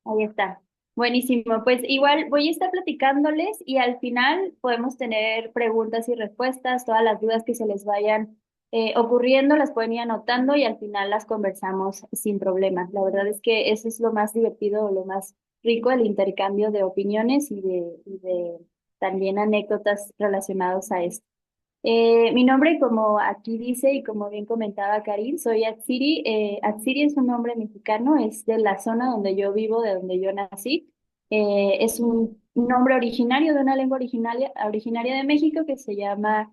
Ahí está. Buenísimo. Pues igual voy a estar platicándoles y al final podemos tener preguntas y respuestas, todas las dudas que se les vayan ocurriendo, las pueden ir anotando y al final las conversamos sin problema. La verdad es que eso es lo más divertido, lo más rico, el intercambio de opiniones y de también anécdotas relacionadas a esto. Mi nombre, como aquí dice y como bien comentaba Karim, soy Atsiri. Atsiri es un nombre mexicano, es de la zona donde yo vivo, de donde yo nací. Es un nombre originario de una lengua originaria de México que se llama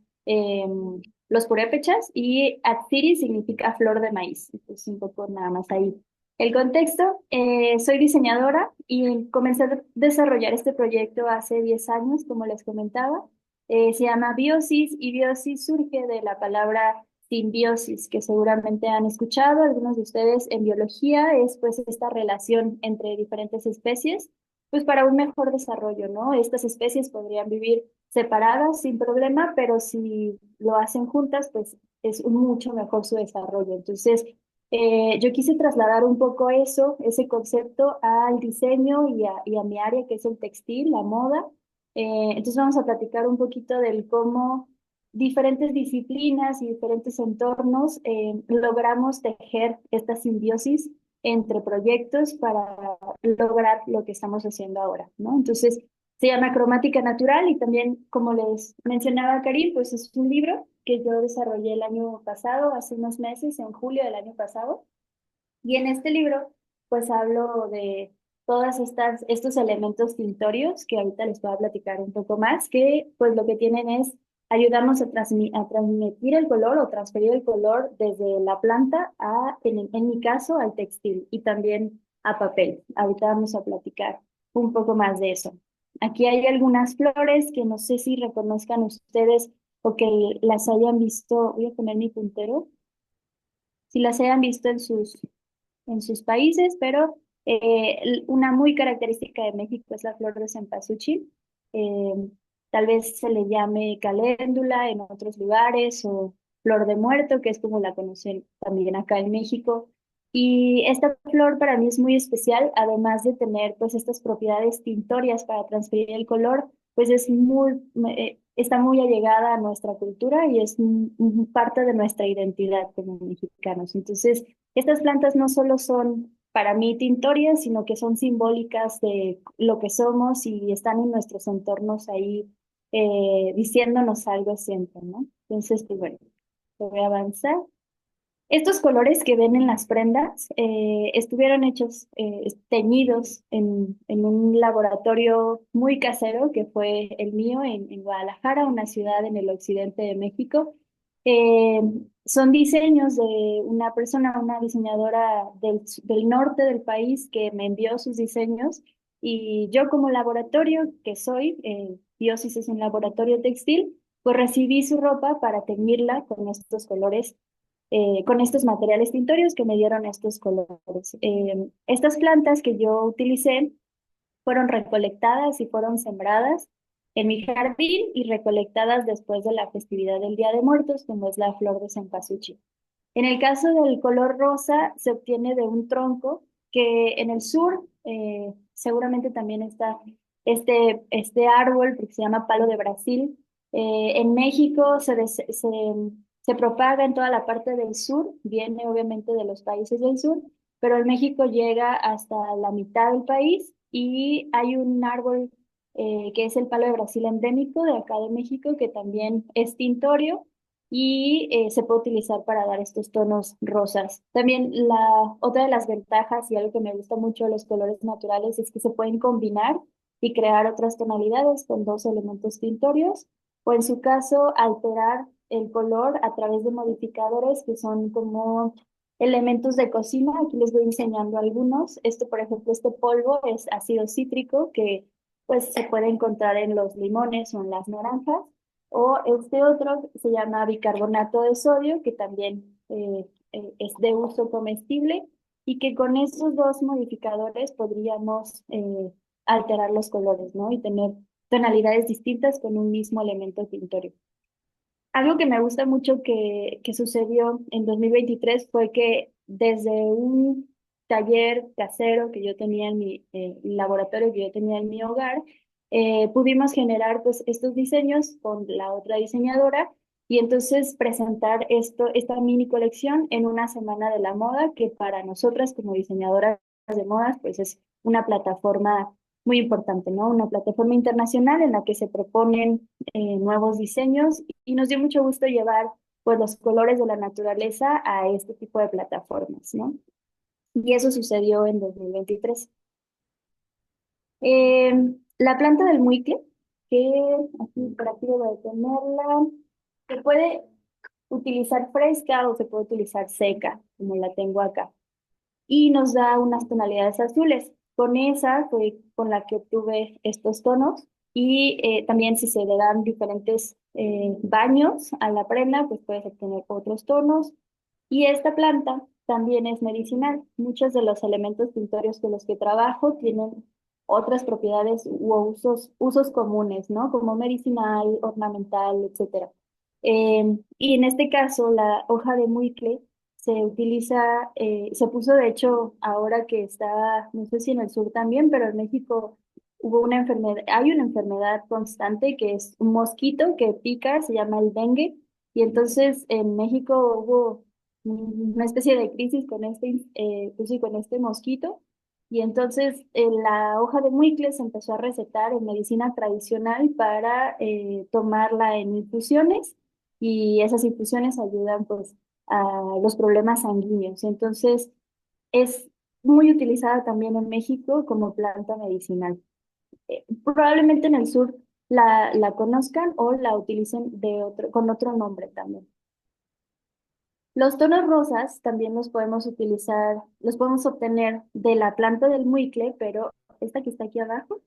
los purépechas y Atsiri significa flor de maíz. Es un poco nada más ahí. El contexto, soy diseñadora y comencé a desarrollar este proyecto hace 10 años, como les comentaba. Se llama biosis y biosis surge de la palabra simbiosis, que seguramente han escuchado algunos de ustedes en biología, es pues esta relación entre diferentes especies, pues para un mejor desarrollo, ¿no? Estas especies podrían vivir separadas sin problema, pero si lo hacen juntas, pues es mucho mejor su desarrollo. Entonces, yo quise trasladar un poco eso, ese concepto al diseño y a mi área, que es el textil, la moda. Entonces vamos a platicar un poquito del cómo diferentes disciplinas y diferentes entornos logramos tejer esta simbiosis entre proyectos para lograr lo que estamos haciendo ahora, ¿no? Entonces se llama Cromática Natural y también, como les mencionaba Karim, pues es un libro que yo desarrollé el año pasado, hace unos meses, en julio del año pasado. Y en este libro, pues hablo de todas estos elementos tintorios que ahorita les voy a platicar un poco más, que pues lo que tienen es ayudarnos a transmitir el color o transferir el color desde la planta en mi caso, al textil y también a papel. Ahorita vamos a platicar un poco más de eso. Aquí hay algunas flores que no sé si reconozcan ustedes o que las hayan visto. Voy a poner mi puntero. Si las hayan visto en sus países, pero una muy característica de México es la flor de cempasúchil. Eh, Tal vez se le llame caléndula en otros lugares o flor de muerto, que es como la conocen también acá en México. Y esta flor para mí es muy especial, además de tener pues estas propiedades tintorias para transferir el color, pues está muy allegada a nuestra cultura y es parte de nuestra identidad como mexicanos. Entonces, estas plantas no solo son para mí tintorias, sino que son simbólicas de lo que somos y están en nuestros entornos ahí diciéndonos algo siempre, ¿no? Entonces, pues bueno, voy a avanzar. Estos colores que ven en las prendas estuvieron hechos, teñidos en un laboratorio muy casero que fue el mío en Guadalajara, una ciudad en el occidente de México. Eh, Son diseños de una persona, una diseñadora del norte del país que me envió sus diseños y yo como laboratorio que soy, Biosis es un laboratorio textil, pues recibí su ropa para teñirla con estos colores, con estos materiales tintorios que me dieron estos colores. Estas plantas que yo utilicé fueron recolectadas y fueron sembradas en mi jardín y recolectadas después de la festividad del Día de Muertos, como es la flor de cempasúchil. En el caso del color rosa, se obtiene de un tronco que en el sur seguramente también está este árbol, porque se llama palo de Brasil. En México se propaga en toda la parte del sur, viene obviamente de los países del sur, pero en México llega hasta la mitad del país y hay un árbol que es el palo de Brasil endémico de acá de México, que también es tintorio y se puede utilizar para dar estos tonos rosas. También otra de las ventajas y algo que me gusta mucho de los colores naturales es que se pueden combinar y crear otras tonalidades con dos elementos tintorios, o en su caso alterar el color a través de modificadores que son como elementos de cocina. Aquí les voy enseñando algunos. Esto, por ejemplo, este polvo es ácido cítrico que pues se puede encontrar en los limones o en las naranjas. O este otro se llama bicarbonato de sodio, que también es de uso comestible y que con estos dos modificadores podríamos alterar los colores, ¿no? Y tener tonalidades distintas con un mismo elemento tintorio. Algo que me gusta mucho que sucedió en 2023 fue que desde taller casero que yo tenía en mi laboratorio que yo tenía en mi hogar, pudimos generar pues estos diseños con la otra diseñadora y entonces presentar esta mini colección en una semana de la moda que para nosotras como diseñadoras de modas pues es una plataforma muy importante, ¿no? Una plataforma internacional en la que se proponen nuevos diseños y nos dio mucho gusto llevar pues los colores de la naturaleza a este tipo de plataformas, ¿no? Y eso sucedió en 2023. Eh, la planta del muicle, que aquí por aquí debo de tenerla, se puede utilizar fresca o se puede utilizar seca, como la tengo acá. Y nos da unas tonalidades azules. Con esa fue con la que obtuve estos tonos y también si se le dan diferentes baños a la prenda, pues puedes obtener otros tonos. Y esta planta también es medicinal. Muchos de los elementos tintorios con los que trabajo tienen otras propiedades u usos comunes, ¿no? Como medicinal, ornamental, etcétera. Y en este caso, la hoja de muicle se utiliza, se puso de hecho ahora que está, no sé si en el sur también, pero en México hubo una enfermedad, hay una enfermedad constante que es un mosquito que pica, se llama el dengue, y entonces en México hubo una especie de crisis con pues sí, con este mosquito, y entonces la hoja de muicle se empezó a recetar en medicina tradicional para tomarla en infusiones, y esas infusiones ayudan pues a los problemas sanguíneos. Entonces, es muy utilizada también en México como planta medicinal. Probablemente en el sur la conozcan o la utilicen con otro nombre también. Los tonos rosas también los podemos utilizar, los podemos obtener de la planta del muicle, pero esta que está aquí abajo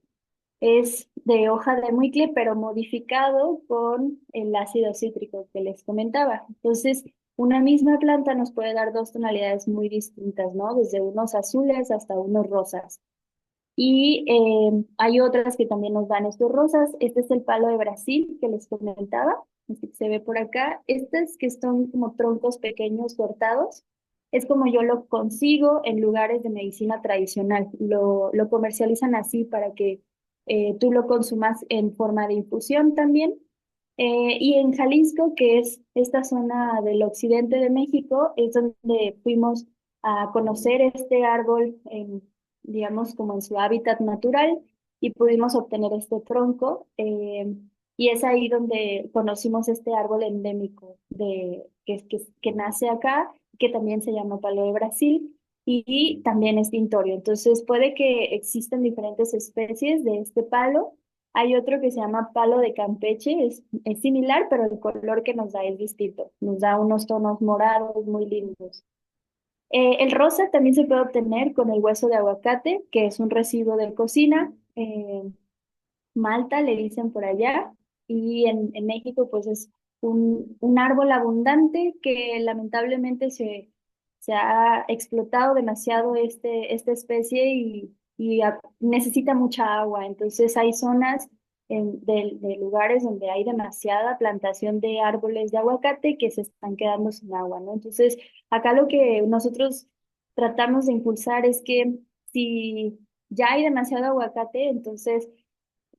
es de hoja de muicle, pero modificado con el ácido cítrico que les comentaba. Entonces, una misma planta nos puede dar dos tonalidades muy distintas, ¿no? Desde unos azules hasta unos rosas. Y hay otras que también nos dan estos rosas. Este es el palo de Brasil que les comentaba, este que se ve por acá. Estos que son como troncos pequeños cortados, es como yo lo consigo en lugares de medicina tradicional. Lo comercializan así para que tú lo consumas en forma de infusión también. Y en Jalisco, que es esta zona del occidente de México, es donde fuimos a conocer este árbol digamos, como en su hábitat natural y pudimos obtener este tronco. Y es ahí donde conocimos este árbol endémico que nace acá, que también se llama palo de Brasil y también es tintorio. Entonces puede que existan diferentes especies de este palo. Hay otro que se llama palo de Campeche, es similar, pero el color que nos da es distinto. Nos da unos tonos morados muy lindos. El rosa también se puede obtener con el hueso de aguacate, que es un residuo de cocina. Malta le dicen por allá. Y en México, pues es un árbol abundante que lamentablemente se ha explotado demasiado esta especie y necesita mucha agua. Entonces hay zonas de lugares donde hay demasiada plantación de árboles de aguacate que se están quedando sin agua, ¿no? Entonces, acá lo que nosotros tratamos de impulsar es que si ya hay demasiado aguacate, entonces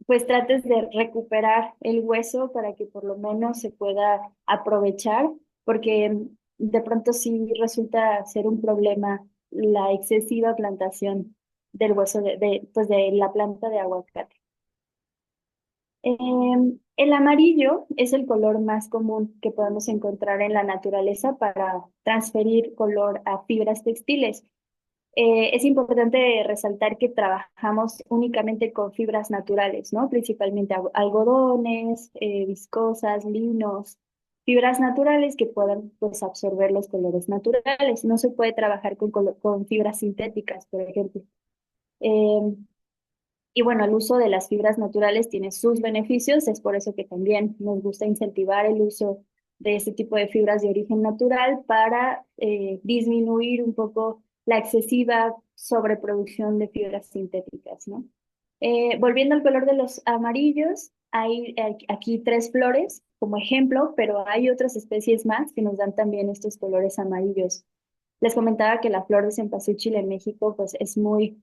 pues trates de recuperar el hueso para que por lo menos se pueda aprovechar, porque de pronto sí resulta ser un problema la excesiva plantación del hueso pues de la planta de aguacate. El amarillo es el color más común que podemos encontrar en la naturaleza para transferir color a fibras textiles. Es importante resaltar que trabajamos únicamente con fibras naturales, ¿no? Principalmente algodones, viscosas, linos, fibras naturales que puedan pues, absorber los colores naturales. No se puede trabajar con fibras sintéticas, por ejemplo. Eh, y bueno, el uso de las fibras naturales tiene sus beneficios, es por eso que también nos gusta incentivar el uso de este tipo de fibras de origen natural para disminuir un poco la excesiva sobreproducción de fibras sintéticas, ¿no? Volviendo al color de los amarillos, hay aquí tres flores como ejemplo, pero hay otras especies más que nos dan también estos colores amarillos. Les comentaba que la flor de cempasúchil en México pues es muy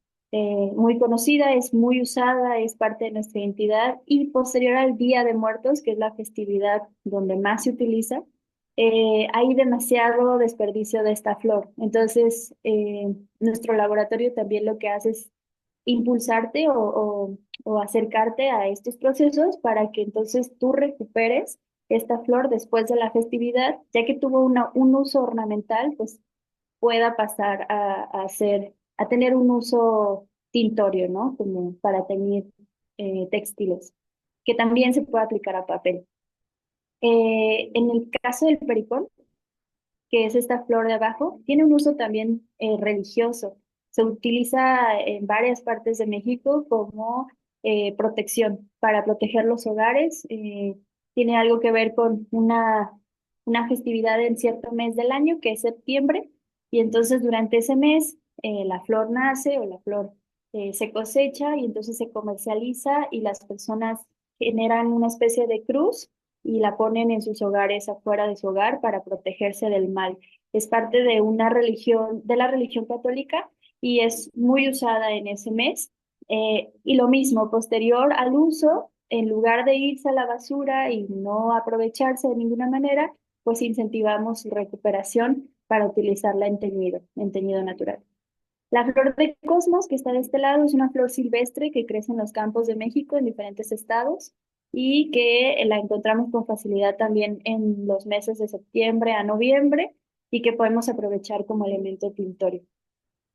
conocida, es muy usada, es parte de nuestra identidad y posterior al Día de Muertos, que es la festividad donde más se utiliza, hay demasiado desperdicio de esta flor. Entonces, nuestro laboratorio también lo que hace es impulsarte o acercarte a estos procesos para que entonces tú recuperes esta flor después de la festividad, ya que tuvo un uso ornamental, pues pueda pasar a tener un uso tintorio, ¿no? Como para teñir textiles, que también se puede aplicar a papel. En el caso del pericón, que es esta flor de abajo, tiene un uso también religioso. Se utiliza en varias partes de México como protección, para proteger los hogares. Tiene algo que ver con una festividad en cierto mes del año, que es septiembre, y entonces durante ese mes la flor nace o la flor se cosecha y entonces se comercializa y las personas generan una especie de cruz y la ponen en sus hogares, afuera de su hogar, para protegerse del mal. Es parte de una religión, de la religión católica y es muy usada en ese mes. Y lo mismo, posterior al uso, en lugar de irse a la basura y no aprovecharse de ninguna manera, pues incentivamos su recuperación para utilizarla en teñido natural. La flor de cosmos, que está de este lado, es una flor silvestre que crece en los campos de México, en diferentes estados, y que la encontramos con facilidad también en los meses de septiembre a noviembre y que podemos aprovechar como elemento tintorio.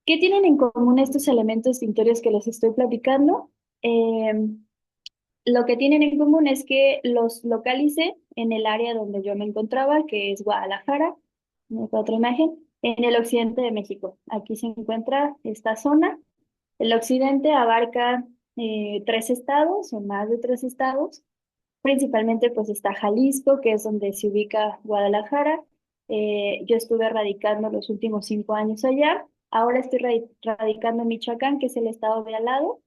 ¿Qué tienen en común estos elementos tintorios que les estoy platicando? Eh, lo que tienen en común es que los localicé en el área donde yo me encontraba, que es Guadalajara, en esta otra imagen, en el occidente de México. Aquí se encuentra esta zona. El occidente abarca tres estados o más de tres estados. Principalmente pues está Jalisco, que es donde se ubica Guadalajara. Yo estuve radicando los últimos 5 años allá. Ahora estoy radicando en Michoacán, que es el estado de al lado.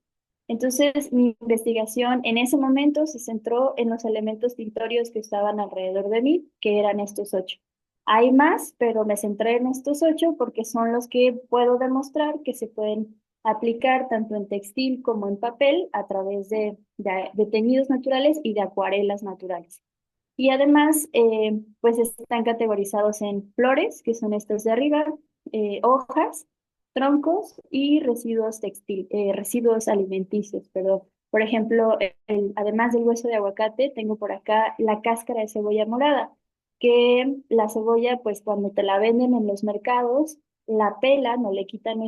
Entonces, mi investigación en ese momento se centró en los elementos tintorios que estaban alrededor de mí, que eran estos 8. Hay más, pero me centré en estos 8 porque son los que puedo demostrar que se pueden aplicar tanto en textil como en papel a través de teñidos naturales y de acuarelas naturales. Y además, pues están categorizados en flores, que son estos de arriba, hojas, troncos y residuos alimenticios, perdón. Por ejemplo, además del hueso de aguacate, tengo por acá la cáscara de cebolla morada, que la cebolla, pues cuando te la venden en los mercados, la pelan o le quitan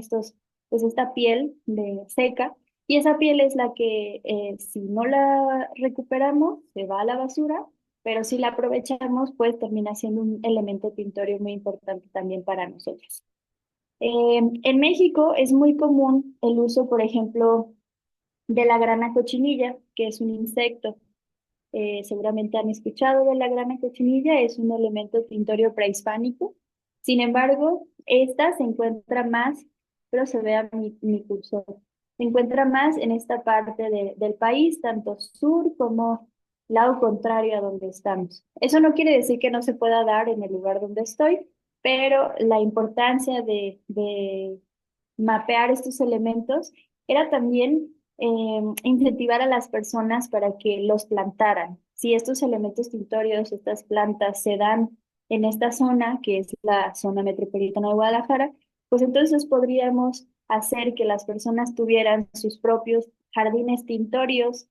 pues esta piel de seca, y esa piel es la que, si no la recuperamos, se va a la basura, pero si la aprovechamos, pues termina siendo un elemento tintorio muy importante también para nosotros. En México es muy común el uso, por ejemplo, de la grana cochinilla, que es un insecto. Seguramente han escuchado de la grana cochinilla, es un elemento tintorio prehispánico. Sin embargo, esta se encuentra más, pero se vea mi cursor, se encuentra más en esta parte del país, tanto sur como lado contrario a donde estamos. Eso no quiere decir que no se pueda dar en el lugar donde estoy, pero la importancia de mapear estos elementos era también incentivar a las personas para que los plantaran. Si estos elementos tintorios, estas plantas se dan en esta zona, que es la zona metropolitana de Guadalajara, pues entonces podríamos hacer que las personas tuvieran sus propios jardines tintorios,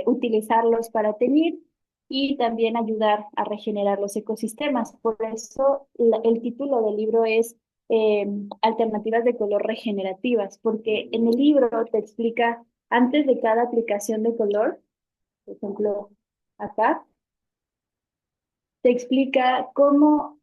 utilizarlos para teñir y también ayudar a regenerar los ecosistemas. Por eso el título del libro es eh, Alternativas de color regenerativas, porque en el libro te explica antes de cada aplicación de color, por ejemplo, acá, te explica cómo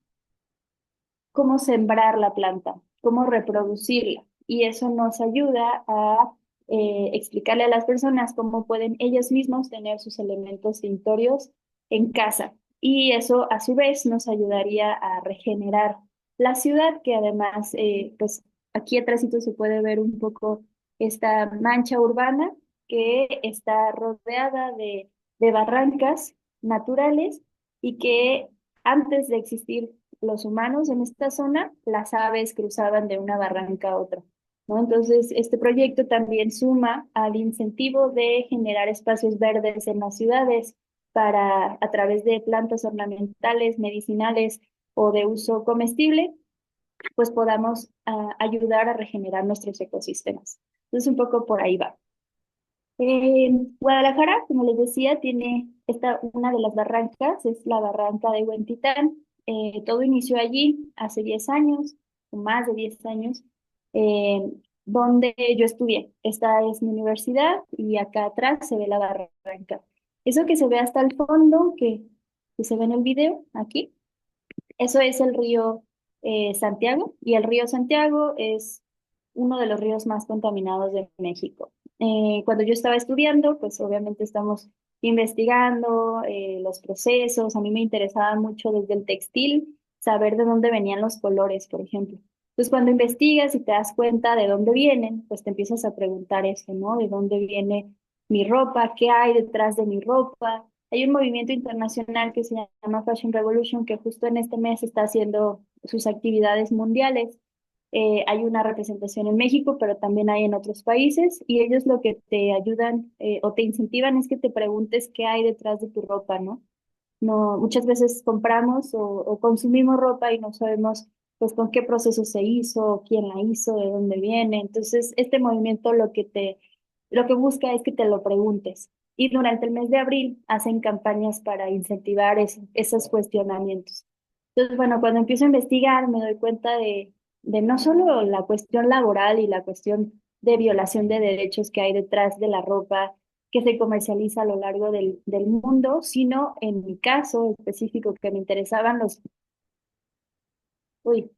sembrar la planta, cómo reproducirla. Y eso nos ayuda a explicarle a las personas cómo pueden ellos mismos tener sus elementos tintorios en casa. Y eso a su vez nos ayudaría a regenerar la ciudad, que además, pues aquí atrásito se puede ver un poco esta mancha urbana que está rodeada de barrancas naturales y que antes de existir los humanos en esta zona, las aves cruzaban de una barranca a otra, ¿no? Entonces, este proyecto también suma al incentivo de generar espacios verdes en las ciudades para, a través de plantas ornamentales, medicinales o de uso comestible, pues podamos ayudar a regenerar nuestros ecosistemas. Entonces, un poco por ahí va. Guadalajara, como les decía, tiene una de las barrancas, es la barranca de Huentitán. Todo inició allí hace 10 años, o más de 10 años, eh, donde yo estudié. Esta es mi universidad y acá atrás se ve la barranca. Eso que se ve hasta el fondo, que se ve en el video, aquí, eso es el río Santiago, y el río Santiago es uno de los ríos más contaminados de México. Cuando yo estaba estudiando, pues obviamente estamos investigando los procesos. A mí me interesaba mucho desde el textil saber de dónde venían los colores, por ejemplo. Entonces, cuando investigas y te das cuenta de dónde vienen, pues te empiezas a preguntar eso, ¿no? ¿De dónde viene mi ropa? ¿Qué hay detrás de mi ropa? Hay un movimiento internacional que se llama Fashion Revolution, que justo en este mes está haciendo sus actividades mundiales. Hay una representación en México, pero también hay en otros países, y ellos lo que te ayudan o te incentivan es que te preguntes qué hay detrás de tu ropa, ¿no? No, muchas veces compramos o consumimos ropa y no sabemos pues con qué proceso se hizo, quién la hizo, de dónde viene. Entonces, este movimiento lo que busca es que te lo preguntes. Y durante el mes de abril hacen campañas para incentivar esos cuestionamientos. Entonces, bueno, cuando empiezo a investigar me doy cuenta de no solo la cuestión laboral y la cuestión de violación de derechos que hay detrás de la ropa que se comercializa a lo largo del mundo, sino en mi caso específico que me interesaban uy,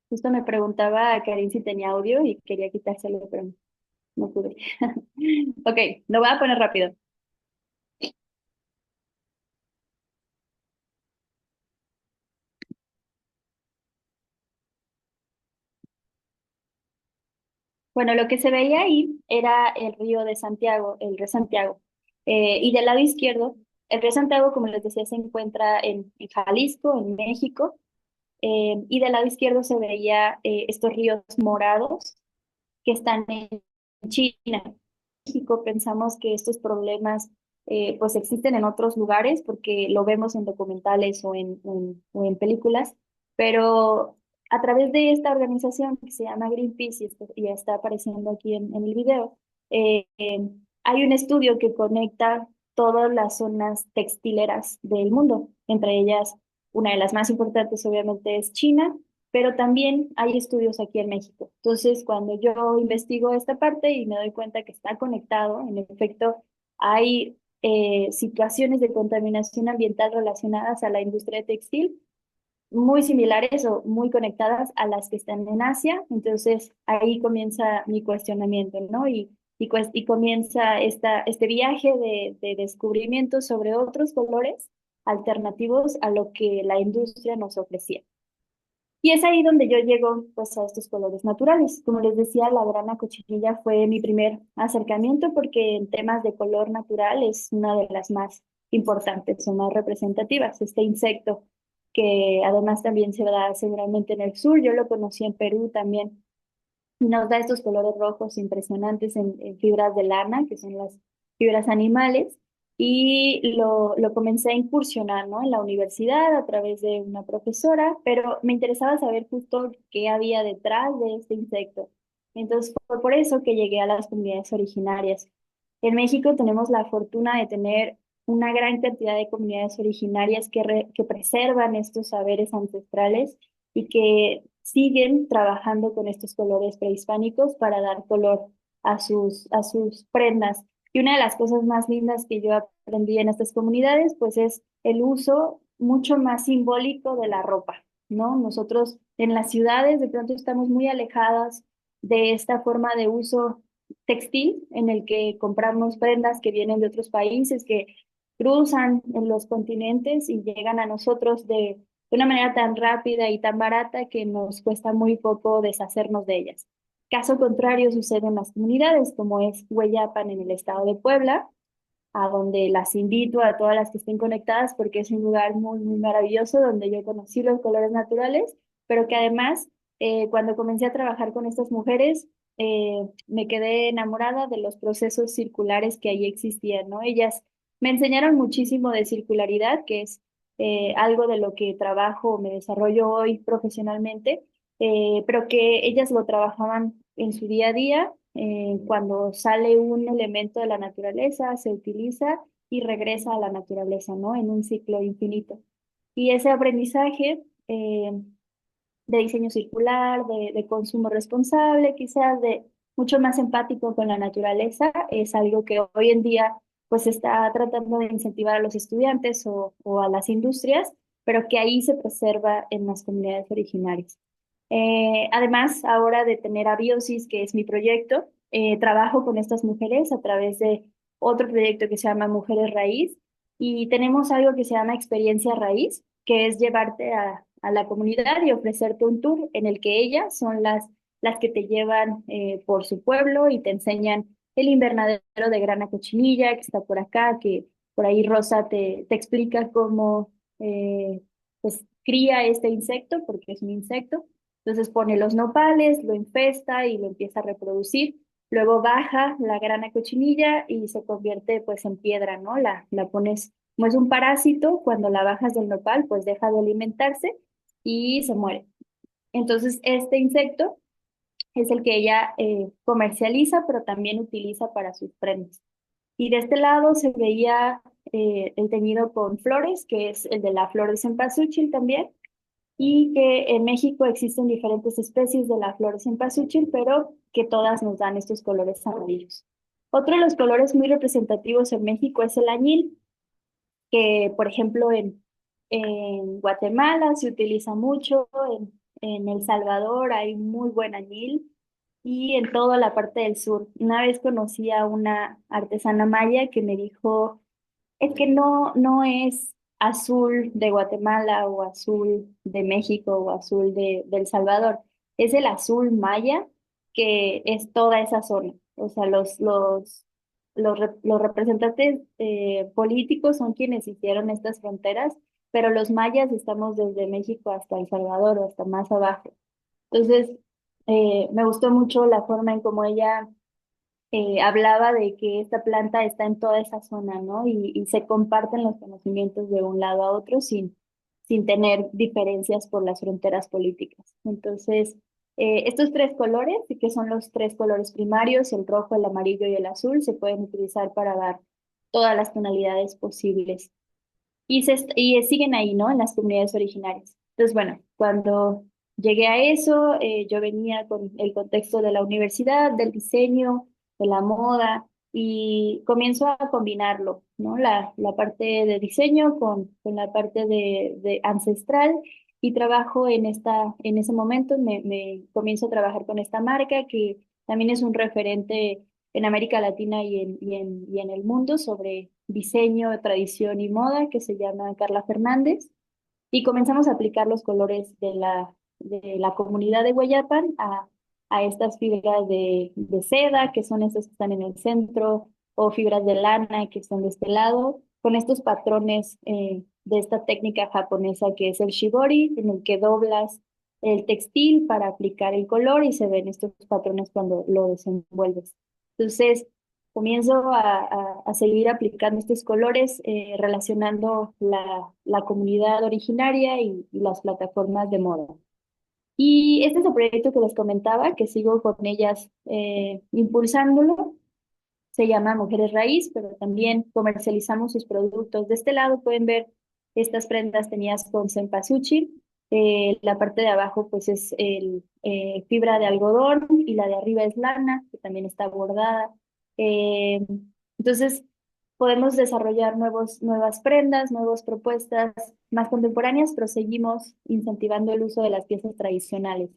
justo me preguntaba a Karin si tenía audio y quería quitárselo, pero no pude. Ok, lo voy a poner rápido. Bueno, lo que se veía ahí era el río de Santiago, el río Santiago. Y del lado izquierdo, el río Santiago, como les decía, se encuentra en Jalisco, en México. Y del lado izquierdo se veía estos ríos morados que están en China. En México pensamos que estos problemas pues existen en otros lugares porque lo vemos en documentales o en películas, pero a través de esta organización que se llama Greenpeace, y ya está apareciendo aquí en el video, hay un estudio que conecta todas las zonas textileras del mundo, entre ellas una de las más importantes obviamente es China, pero también hay estudios aquí en México. Entonces, cuando yo investigo esta parte y me doy cuenta que está conectado, en efecto, hay situaciones de contaminación ambiental relacionadas a la industria textil muy similares o muy conectadas a las que están en Asia. Entonces, ahí comienza mi cuestionamiento, ¿no? Y comienza este viaje de descubrimiento sobre otros colores alternativos a lo que la industria nos ofrecía. Y es ahí donde yo llego pues a estos colores naturales. Como les decía, la grana cochinilla fue mi primer acercamiento porque en temas de color natural es una de las más importantes o más representativas. Este insecto que además también se da seguramente en el sur, yo lo conocí en Perú también, nos da estos colores rojos impresionantes en fibras de lana, que son las fibras animales, y lo comencé a incursionar, ¿no? En la universidad a través de una profesora, pero me interesaba saber justo qué había detrás de este insecto. Entonces fue por eso que llegué a las comunidades originarias. En México tenemos la fortuna de tener una gran cantidad de comunidades originarias que preservan estos saberes ancestrales y que siguen trabajando con estos colores prehispánicos para dar color a sus prendas. Y una de las cosas más lindas que yo aprendí en estas comunidades, pues es el uso mucho más simbólico de la ropa, ¿no? Nosotros en las ciudades de pronto estamos muy alejadas de esta forma de uso textil en el que compramos prendas que vienen de otros países, que cruzan en los continentes y llegan a nosotros de una manera tan rápida y tan barata que nos cuesta muy poco deshacernos de ellas. Caso contrario sucede en las comunidades, como es Hueyapan en el estado de Puebla, a donde las invito a todas las que estén conectadas porque es un lugar muy, muy maravilloso donde yo conocí los colores naturales, pero que además cuando comencé a trabajar con estas mujeres me quedé enamorada de los procesos circulares que allí existían, ¿no? Ellas me enseñaron muchísimo de circularidad, que es algo de lo que trabajo, me desarrollo hoy profesionalmente, pero que ellas lo trabajaban en su día a día. Cuando sale un elemento de la naturaleza, se utiliza y regresa a la naturaleza, ¿no? En un ciclo infinito. Y ese aprendizaje de diseño circular, de consumo responsable, quizás de mucho más empático con la naturaleza, es algo que hoy en día pues se está tratando de incentivar a los estudiantes o a las industrias, pero que ahí se preserva en las comunidades originarias. Además, ahora de tener Abiosis, que es mi proyecto, trabajo con estas mujeres a través de otro proyecto que se llama Mujeres Raíz y tenemos algo que se llama Experiencia Raíz, que es llevarte a la comunidad y ofrecerte un tour en el que ellas son las que te llevan por su pueblo y te enseñan el invernadero de grana cochinilla que está por acá, que por ahí Rosa te explica cómo pues, cría este insecto, porque es un insecto. Entonces pone los nopales, lo infesta y lo empieza a reproducir. Luego baja la grana cochinilla y se convierte pues en piedra, ¿no? La pones, como es un parásito, cuando la bajas del nopal pues deja de alimentarse y se muere. Entonces este insecto es el que ella comercializa, pero también utiliza para sus prendas. Y de este lado se veía el teñido con flores, que es el de la flor de cempasúchil también, y que en México existen diferentes especies de la flor de cempasúchil, pero que todas nos dan estos colores amarillos. Otro de los colores muy representativos en México es el añil, que por ejemplo en Guatemala se utiliza mucho, en El Salvador hay muy buen añil y en toda la parte del sur. Una vez conocí a una artesana maya que me dijo, es que no es azul de Guatemala o azul de México o azul de El Salvador, es el azul maya que es toda esa zona. O sea, los representantes políticos son quienes hicieron estas fronteras, pero los mayas estamos desde México hasta El Salvador o hasta más abajo. Entonces, me gustó mucho la forma en cómo ella hablaba de que esta planta está en toda esa zona, ¿no? Y se comparten los conocimientos de un lado a otro sin tener diferencias por las fronteras políticas. Entonces, estos tres colores, que son los tres colores primarios, el rojo, el amarillo y el azul, se pueden utilizar para dar todas las tonalidades posibles. Y siguen ahí, ¿no? En las comunidades originarias. Entonces, bueno, cuando llegué a eso, yo venía con el contexto de la universidad, del diseño, de la moda, y comienzo a combinarlo, ¿no? La parte de diseño con la parte de ancestral, y trabajo en ese momento, me comienzo a trabajar con esta marca que también es un referente en América Latina y en el mundo sobre diseño, tradición y moda, que se llama Carla Fernández, y comenzamos a aplicar los colores de la comunidad de Guayapan a estas fibras de seda, que son estas que están en el centro, o fibras de lana, que están de este lado, con estos patrones de esta técnica japonesa que es el shibori, en el que doblas el textil para aplicar el color y se ven estos patrones cuando lo desenvuelves. Entonces, comienzo a seguir aplicando estos colores, relacionando la comunidad originaria y las plataformas de moda. Y este es el proyecto que les comentaba, que sigo con ellas impulsándolo. Se llama Mujeres Raíz, pero también comercializamos sus productos. De este lado pueden ver estas prendas teñidas con cempasúchil. La parte de abajo pues es fibra de algodón y la de arriba es lana, que también está bordada. Eh, entonces podemos desarrollar nuevas prendas, nuevas propuestas más contemporáneas, pero seguimos incentivando el uso de las piezas tradicionales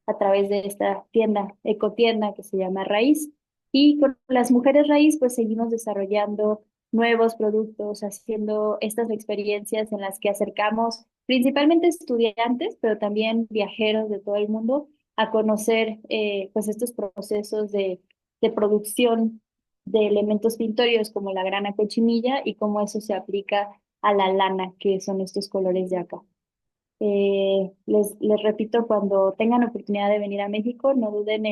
a través de esta tienda, ecotienda que se llama Raíz. Y con las mujeres raíz, pues seguimos desarrollando nuevos productos, haciendo estas experiencias en las que acercamos principalmente estudiantes, pero también viajeros de todo el mundo a conocer pues estos procesos de producción de elementos pintorios como la grana cochinilla y cómo eso se aplica a la lana, que son estos colores de acá. Les repito, cuando tengan oportunidad de venir a México, no duden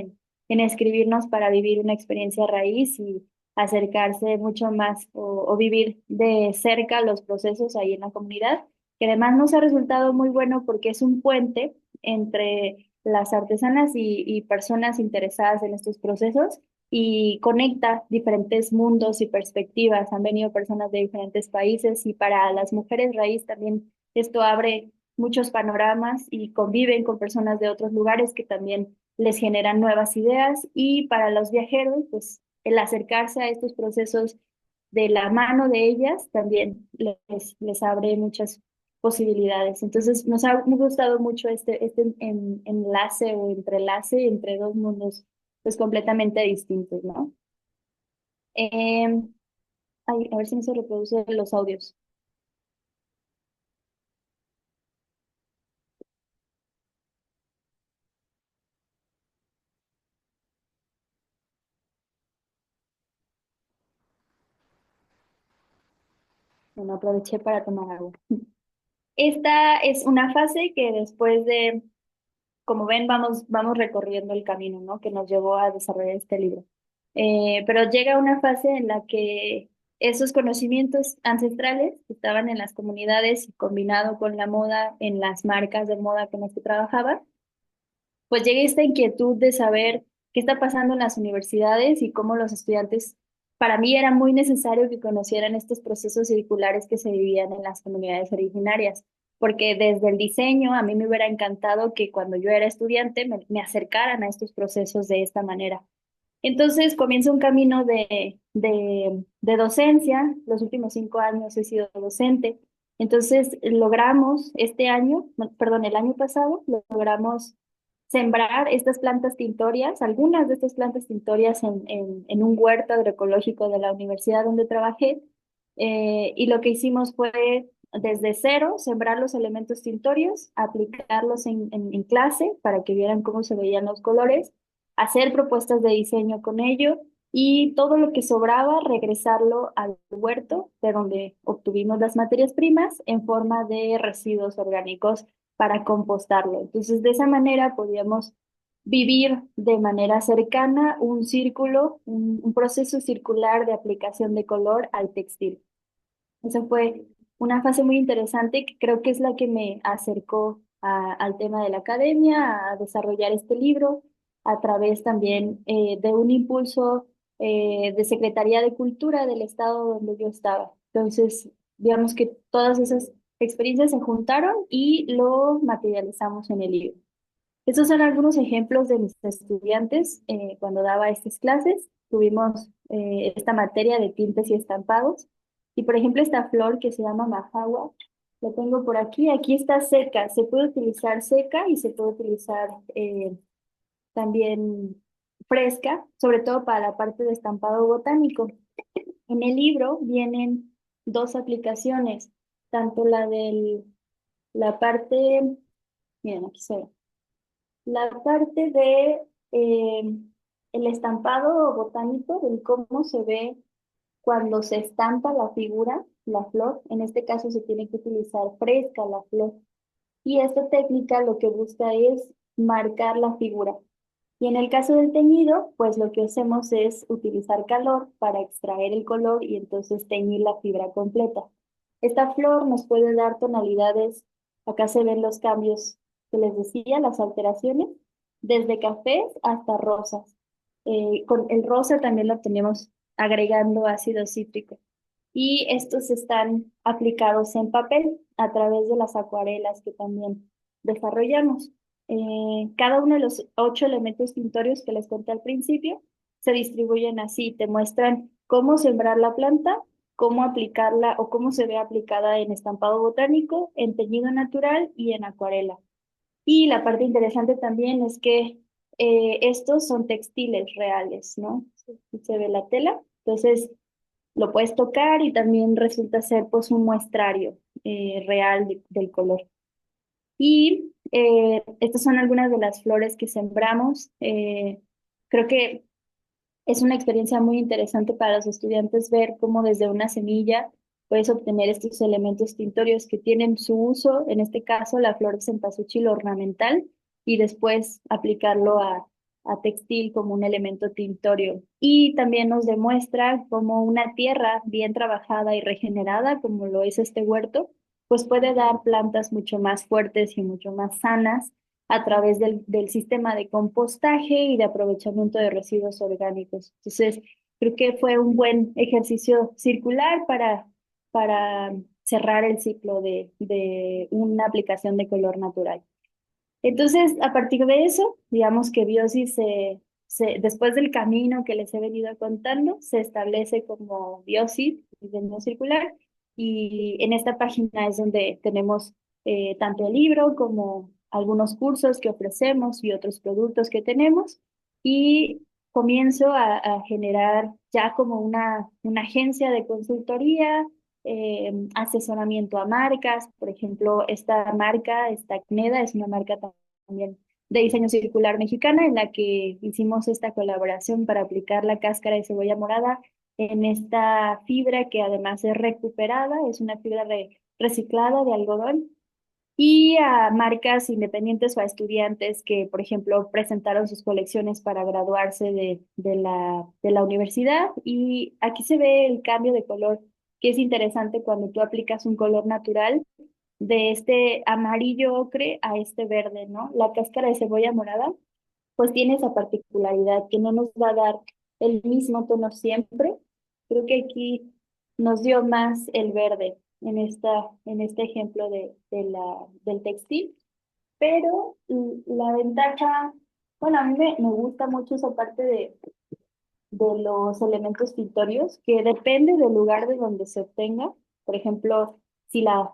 en escribirnos para vivir una experiencia raíz y acercarse mucho más o vivir de cerca los procesos ahí en la comunidad, que además nos ha resultado muy bueno porque es un puente entre las artesanas y personas interesadas en estos procesos y conecta diferentes mundos y perspectivas. Han venido personas de diferentes países y para las mujeres raíz también esto abre muchos panoramas y conviven con personas de otros lugares que también les generan nuevas ideas y para los viajeros, pues el acercarse a estos procesos de la mano de ellas también les abre muchas posibilidades. Entonces, nos ha gustado mucho este enlace o entrelace entre dos mundos pues completamente distintos, ¿no? Ay, a ver si no se reproducen los audios. Bueno, aproveché para tomar agua. Esta es una fase que después de, como ven, vamos recorriendo el camino, ¿no? Que nos llevó a desarrollar este libro. Pero llega una fase en la que esos conocimientos ancestrales que estaban en las comunidades y combinado con la moda en las marcas de moda con las que trabajaba, pues llega esta inquietud de saber qué está pasando en las universidades y cómo los estudiantes, para mí era muy necesario que conocieran estos procesos circulares que se vivían en las comunidades originarias, porque desde el diseño a mí me hubiera encantado que cuando yo era estudiante me acercaran a estos procesos de esta manera. Entonces comienza un camino de docencia. Los últimos 5 años he sido docente. Entonces logramos este año, no, perdón, el año pasado, logramos sembrar estas plantas tintorias, algunas de estas plantas tintorias en un huerto agroecológico de la universidad donde trabajé. Y lo que hicimos fue desde cero sembrar los elementos tintorios, aplicarlos en clase para que vieran cómo se veían los colores, hacer propuestas de diseño con ello y todo lo que sobraba regresarlo al huerto de donde obtuvimos las materias primas en forma de residuos orgánicos para compostarlo. Entonces, de esa manera podíamos vivir de manera cercana un círculo, un proceso circular de aplicación de color al textil. Esa fue una fase muy interesante que creo que es la que me acercó al tema de la academia, a desarrollar este libro, a través también de un impulso de Secretaría de Cultura del estado donde yo estaba. Entonces, digamos que todas esas experiencias se juntaron y lo materializamos en el libro. Estos son algunos ejemplos de mis estudiantes cuando daba estas clases. Tuvimos esta materia de tintes y estampados. Y por ejemplo, esta flor que se llama majagua, la tengo por aquí. Aquí está seca. Se puede utilizar seca y se puede utilizar también fresca, sobre todo para la parte de estampado botánico. En el libro vienen dos aplicaciones, tanto la parte, miren, aquí se ve. La parte de el estampado botánico, del cómo se ve cuando se estampa la figura, la flor, en este caso se tiene que utilizar fresca la flor. Y esta técnica lo que busca es marcar la figura. Y en el caso del teñido, pues lo que hacemos es utilizar calor para extraer el color y entonces teñir la fibra completa. Esta flor nos puede dar tonalidades, acá se ven los cambios que les decía, las alteraciones, desde cafés hasta rosas. Con el rosa también lo tenemos agregando ácido cítrico. Y estos están aplicados en papel a través de las acuarelas que también desarrollamos. Cada uno de los 8 elementos pintorios que les conté al principio se distribuyen así, te muestran cómo sembrar la planta, cómo aplicarla o cómo se ve aplicada en estampado botánico, en teñido natural y en acuarela. Y la parte interesante también es que estos son textiles reales, ¿no? Se ve la tela, entonces lo puedes tocar y también resulta ser pues un muestrario real del color. Y Estas son algunas de las flores que sembramos. Creo que es una experiencia muy interesante para los estudiantes ver cómo desde una semilla puedes obtener estos elementos tintorios que tienen su uso, en este caso la flor de cempasúchil ornamental, y después aplicarlo a textil como un elemento tintorio. Y también nos demuestra cómo una tierra bien trabajada y regenerada, como lo es este huerto, pues puede dar plantas mucho más fuertes y mucho más sanas a través del sistema de compostaje y de aprovechamiento de residuos orgánicos. Entonces, creo que fue un buen ejercicio circular para cerrar el ciclo de una aplicación de color natural. Entonces, a partir de eso, digamos que Biosis después del camino que les he venido contando, se establece como Biosis, diseño circular, y en esta página es donde tenemos tanto el libro como algunos cursos que ofrecemos y otros productos que tenemos, y comienzo a generar ya como una agencia de consultoría, asesoramiento a marcas. Por ejemplo, esta marca, esta Acneda, es una marca también de diseño circular mexicana en la que hicimos esta colaboración para aplicar la cáscara de cebolla morada en esta fibra que además es recuperada, es una fibra reciclada de algodón, y a marcas independientes o a estudiantes que, por ejemplo, presentaron sus colecciones para graduarse de la universidad. Y aquí se ve el cambio de color, que es interesante cuando tú aplicas un color natural de este amarillo ocre a este verde, ¿no? La cáscara de cebolla morada pues tiene esa particularidad que no nos va a dar el mismo tono siempre. Creo que aquí nos dio más el verde en este ejemplo del textil, pero la ventaja, bueno, a mí me gusta mucho esa parte de los elementos pictorios, que depende del lugar de donde se obtenga. Por ejemplo, si la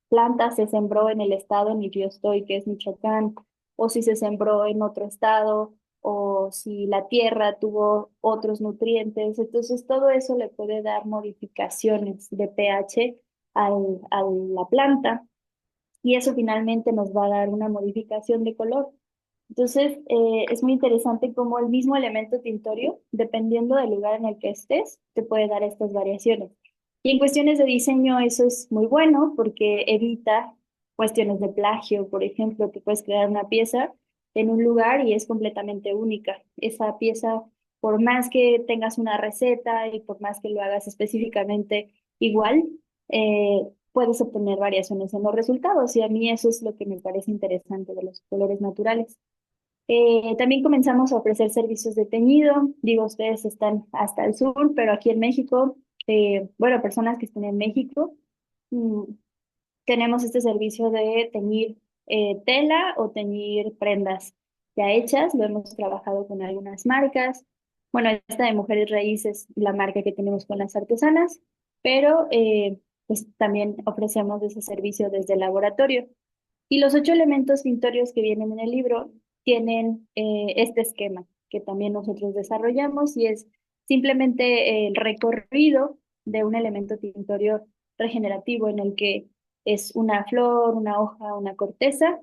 planta se sembró en el estado en el que yo estoy, que es Michoacán, o si se sembró en otro estado, o si la tierra tuvo otros nutrientes. Entonces, todo eso le puede dar modificaciones de pH a la planta, y eso finalmente nos va a dar una modificación de color. Entonces, es muy interesante cómo el mismo elemento tintorio, dependiendo del lugar en el que estés, te puede dar estas variaciones. Y en cuestiones de diseño eso es muy bueno porque evita cuestiones de plagio. Por ejemplo, que puedes crear una pieza en un lugar y es completamente única. Esa pieza, por más que tengas una receta y por más que lo hagas específicamente igual, puedes obtener variaciones en los resultados. Y a mí eso es lo que me parece interesante de los colores naturales. También comenzamos a ofrecer servicios de teñido. Digo, ustedes están hasta el sur, pero aquí en México, bueno, personas que estén en México, mm, tenemos este servicio de teñir tela o teñir prendas ya hechas. Lo hemos trabajado con algunas marcas. Bueno, esta de Mujeres Raíces, la marca que tenemos con las artesanas, pero pues también ofrecemos ese servicio desde el laboratorio. Y los 8 elementos pintorios que vienen en el libro tienen este esquema que también nosotros desarrollamos, y es simplemente el recorrido de un elemento tintorio regenerativo en el que es una flor, una hoja, una corteza.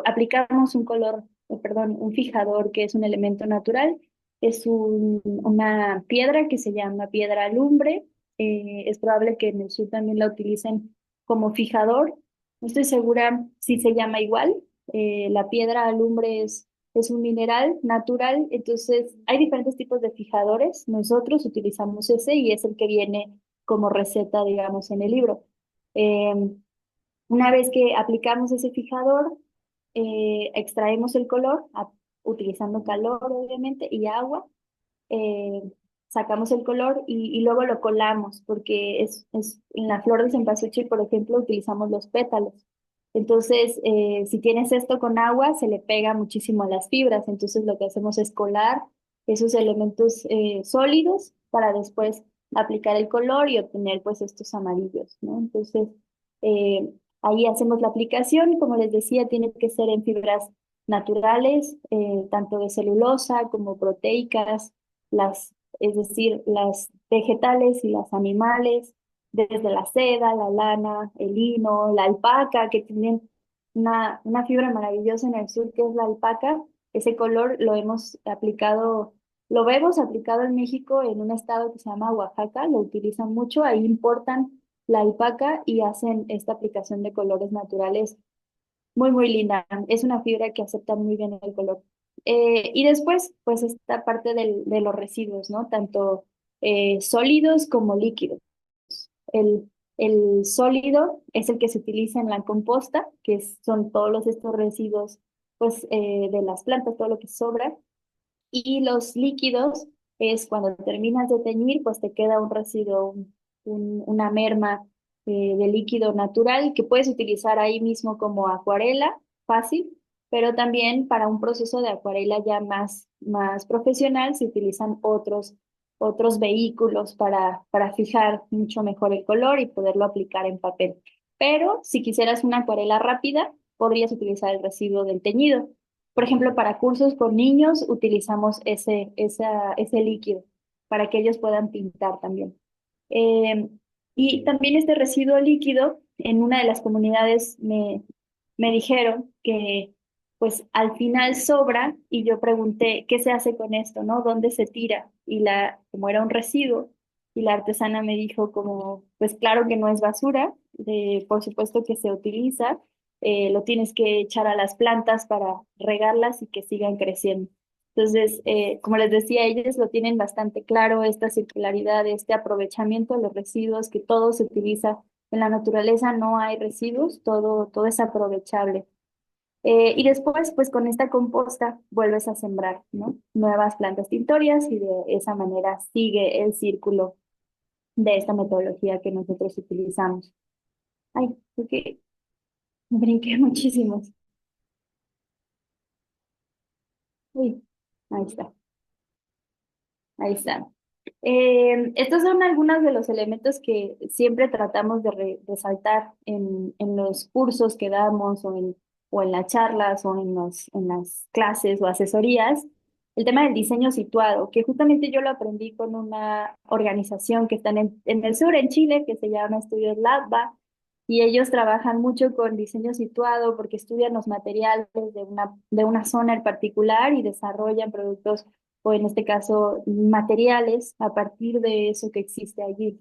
Aplicamos un color, perdón, un fijador que es un elemento natural, es una piedra que se llama piedra alumbre. Es probable que en el sur también la utilicen como fijador. No estoy segura si se llama igual. La piedra alumbre es un mineral natural, entonces hay diferentes tipos de fijadores. Nosotros utilizamos ese y es el que viene como receta, digamos, en el libro. Eh, una vez que aplicamos ese fijador, extraemos el color utilizando calor, obviamente, y agua. eh, Sacamos el color y luego lo colamos, porque en la flor de cempasúchil, por ejemplo, utilizamos los pétalos. Entonces, si tienes esto con agua, se le pega muchísimo a las fibras. Entonces, lo que hacemos es colar esos elementos sólidos para después aplicar el color y obtener pues estos amarillos, ¿no? Entonces, eh, ahí hacemos la aplicación. Como les decía, tiene que ser en fibras naturales, tanto de celulosa como proteicas, es decir, las vegetales y las animales, desde la seda, la lana, el lino, la alpaca, que tienen una fibra maravillosa en el sur que es la alpaca. Ese color lo hemos aplicado, lo vemos aplicado en México en un estado que se llama Oaxaca, lo utilizan mucho, ahí importan la alpaca y hacen esta aplicación de colores naturales muy, muy linda. Es una fibra que acepta muy bien el color. Y después, pues esta parte de los residuos, ¿no? Tanto sólidos como líquidos. El, el sólido es el que se utiliza en la composta, son todos estos residuos, pues, de las plantas, todo lo que sobra. Y los líquidos es cuando terminas de teñir, pues te queda un residuo, una merma de líquido natural que puedes utilizar ahí mismo como acuarela, fácil, pero también para un proceso de acuarela ya más profesional se utilizan otros vehículos para fijar mucho mejor el color y poderlo aplicar en papel. Pero si quisieras una acuarela rápida, podrías utilizar el residuo del teñido. Por ejemplo, para cursos con niños utilizamos ese líquido para que ellos puedan pintar también. Eh, y también este residuo líquido, en una de las comunidades me dijeron que pues al final sobra y yo pregunté, ¿qué se hace con esto, no? ¿Dónde se tira? Como era un residuo, y la artesana me dijo como, pues claro que no es basura, por supuesto que se utiliza, lo tienes que echar a las plantas para regarlas y que sigan creciendo. Entonces, como les decía, ellos lo tienen bastante claro, esta circularidad, este aprovechamiento de los residuos, que todo se utiliza en la naturaleza, no hay residuos, todo es aprovechable. Y después, pues con esta composta vuelves a sembrar, ¿no? Nuevas plantas tintorias y de esa manera sigue el círculo de esta metodología que nosotros utilizamos. Ay, porque me brinqué muchísimo. Uy, ahí está, ahí está. Estos son algunos de los elementos que siempre tratamos de resaltar en los cursos que damos o en las charlas o en las clases o asesorías. El tema del diseño situado, que justamente yo lo aprendí con una organización que está en el sur, en Chile, que se llama Estudios Latva, y ellos trabajan mucho con diseño situado porque estudian los materiales de una zona en particular y desarrollan productos o en este caso materiales a partir de eso que existe allí.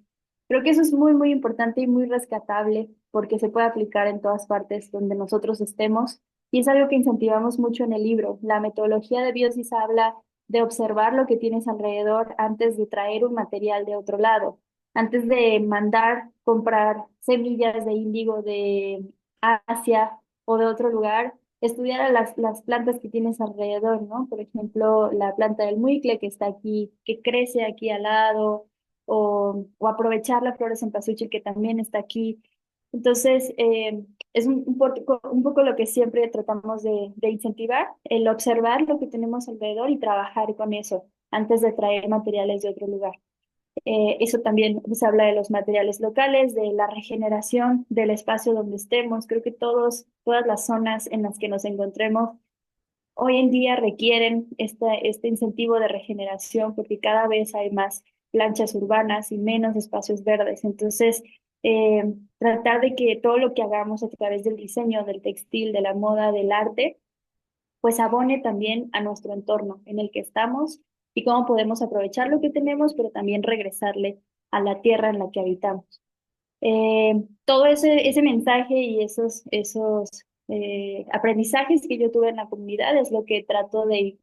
Creo que eso es muy, muy importante y muy rescatable porque se puede aplicar en todas partes donde nosotros estemos y es algo que incentivamos mucho en el libro. La metodología de Biosis habla de observar lo que tienes alrededor antes de traer un material de otro lado, antes de mandar comprar semillas de índigo de Asia o de otro lugar, estudiar a las plantas que tienes alrededor, ¿no? Por ejemplo, la planta del muicle que está aquí, que crece aquí al lado, o aprovechar la flor de cempasúchil que también está aquí. Entonces, es un poco lo que siempre tratamos de incentivar, el observar lo que tenemos alrededor y trabajar con eso antes de traer materiales de otro lugar. Eso también se habla de los materiales locales, de la regeneración del espacio donde estemos. Creo que todas las zonas en las que nos encontremos hoy en día requieren este incentivo de regeneración porque cada vez hay más planchas urbanas y menos espacios verdes. Entonces, tratar de que todo lo que hagamos a través del diseño, del textil, de la moda, del arte, pues abone también a nuestro entorno en el que estamos y cómo podemos aprovechar lo que tenemos, pero también regresarle a la tierra en la que habitamos. Todo ese mensaje y esos aprendizajes que yo tuve en la comunidad es lo que traté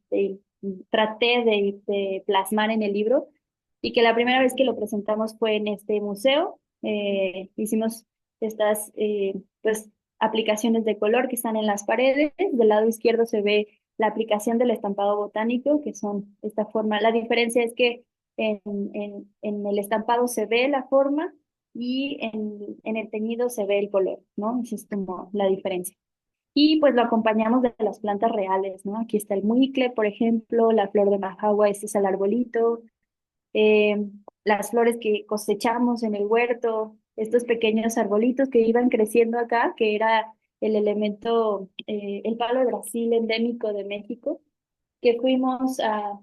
de plasmar en el libro y que la primera vez que lo presentamos fue en este museo. Hicimos estas pues aplicaciones de color que están en las paredes. Del lado izquierdo se ve la aplicación del estampado botánico, que son esta forma. La diferencia es que en el estampado se ve la forma y en el teñido se ve el color, ¿no? Esa es como la diferencia. Y pues lo acompañamos de las plantas reales, ¿no? Aquí está el muicle, por ejemplo, la flor de majagua, este es el arbolito, eh, las flores que cosechamos en el huerto, estos pequeños arbolitos que iban creciendo acá, que era el elemento, el palo de Brasil endémico de México, que fuimos a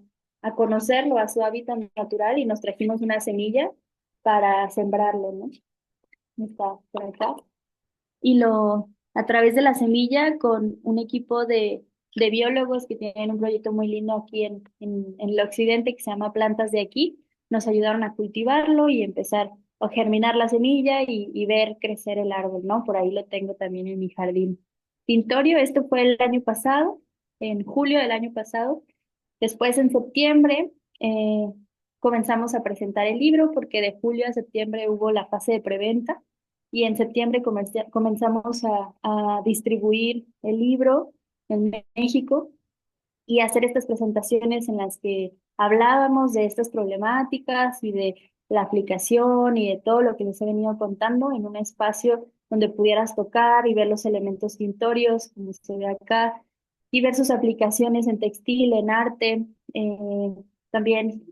conocerlo, a su hábitat natural y nos trajimos una semilla para sembrarlo, ¿no? Está por acá. Y a través de la semilla con un equipo de biólogos que tienen un proyecto muy lindo aquí en el occidente que se llama Plantas de Aquí. Nos ayudaron a cultivarlo y empezar a germinar la semilla y ver crecer el árbol, ¿no? Por ahí lo tengo también en mi jardín tintorio. Esto fue el año pasado, en julio del año pasado. Después, en septiembre, comenzamos a presentar el libro porque de julio a septiembre hubo la fase de preventa y en septiembre comenzamos a distribuir el libro en México y hacer estas presentaciones en las que hablábamos de estas problemáticas y de la aplicación y de todo lo que les he venido contando en un espacio donde pudieras tocar y ver los elementos tintorios, como se ve acá, y ver sus aplicaciones en textil, en arte. También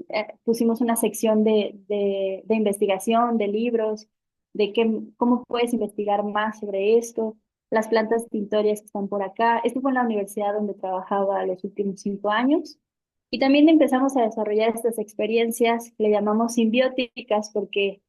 pusimos una sección de investigación, de libros, de cómo puedes investigar más sobre esto, las plantas tintorias que están por acá. Esto fue en la universidad donde trabajaba los últimos 5 años. Y también empezamos a desarrollar estas experiencias que le llamamos simbióticas porque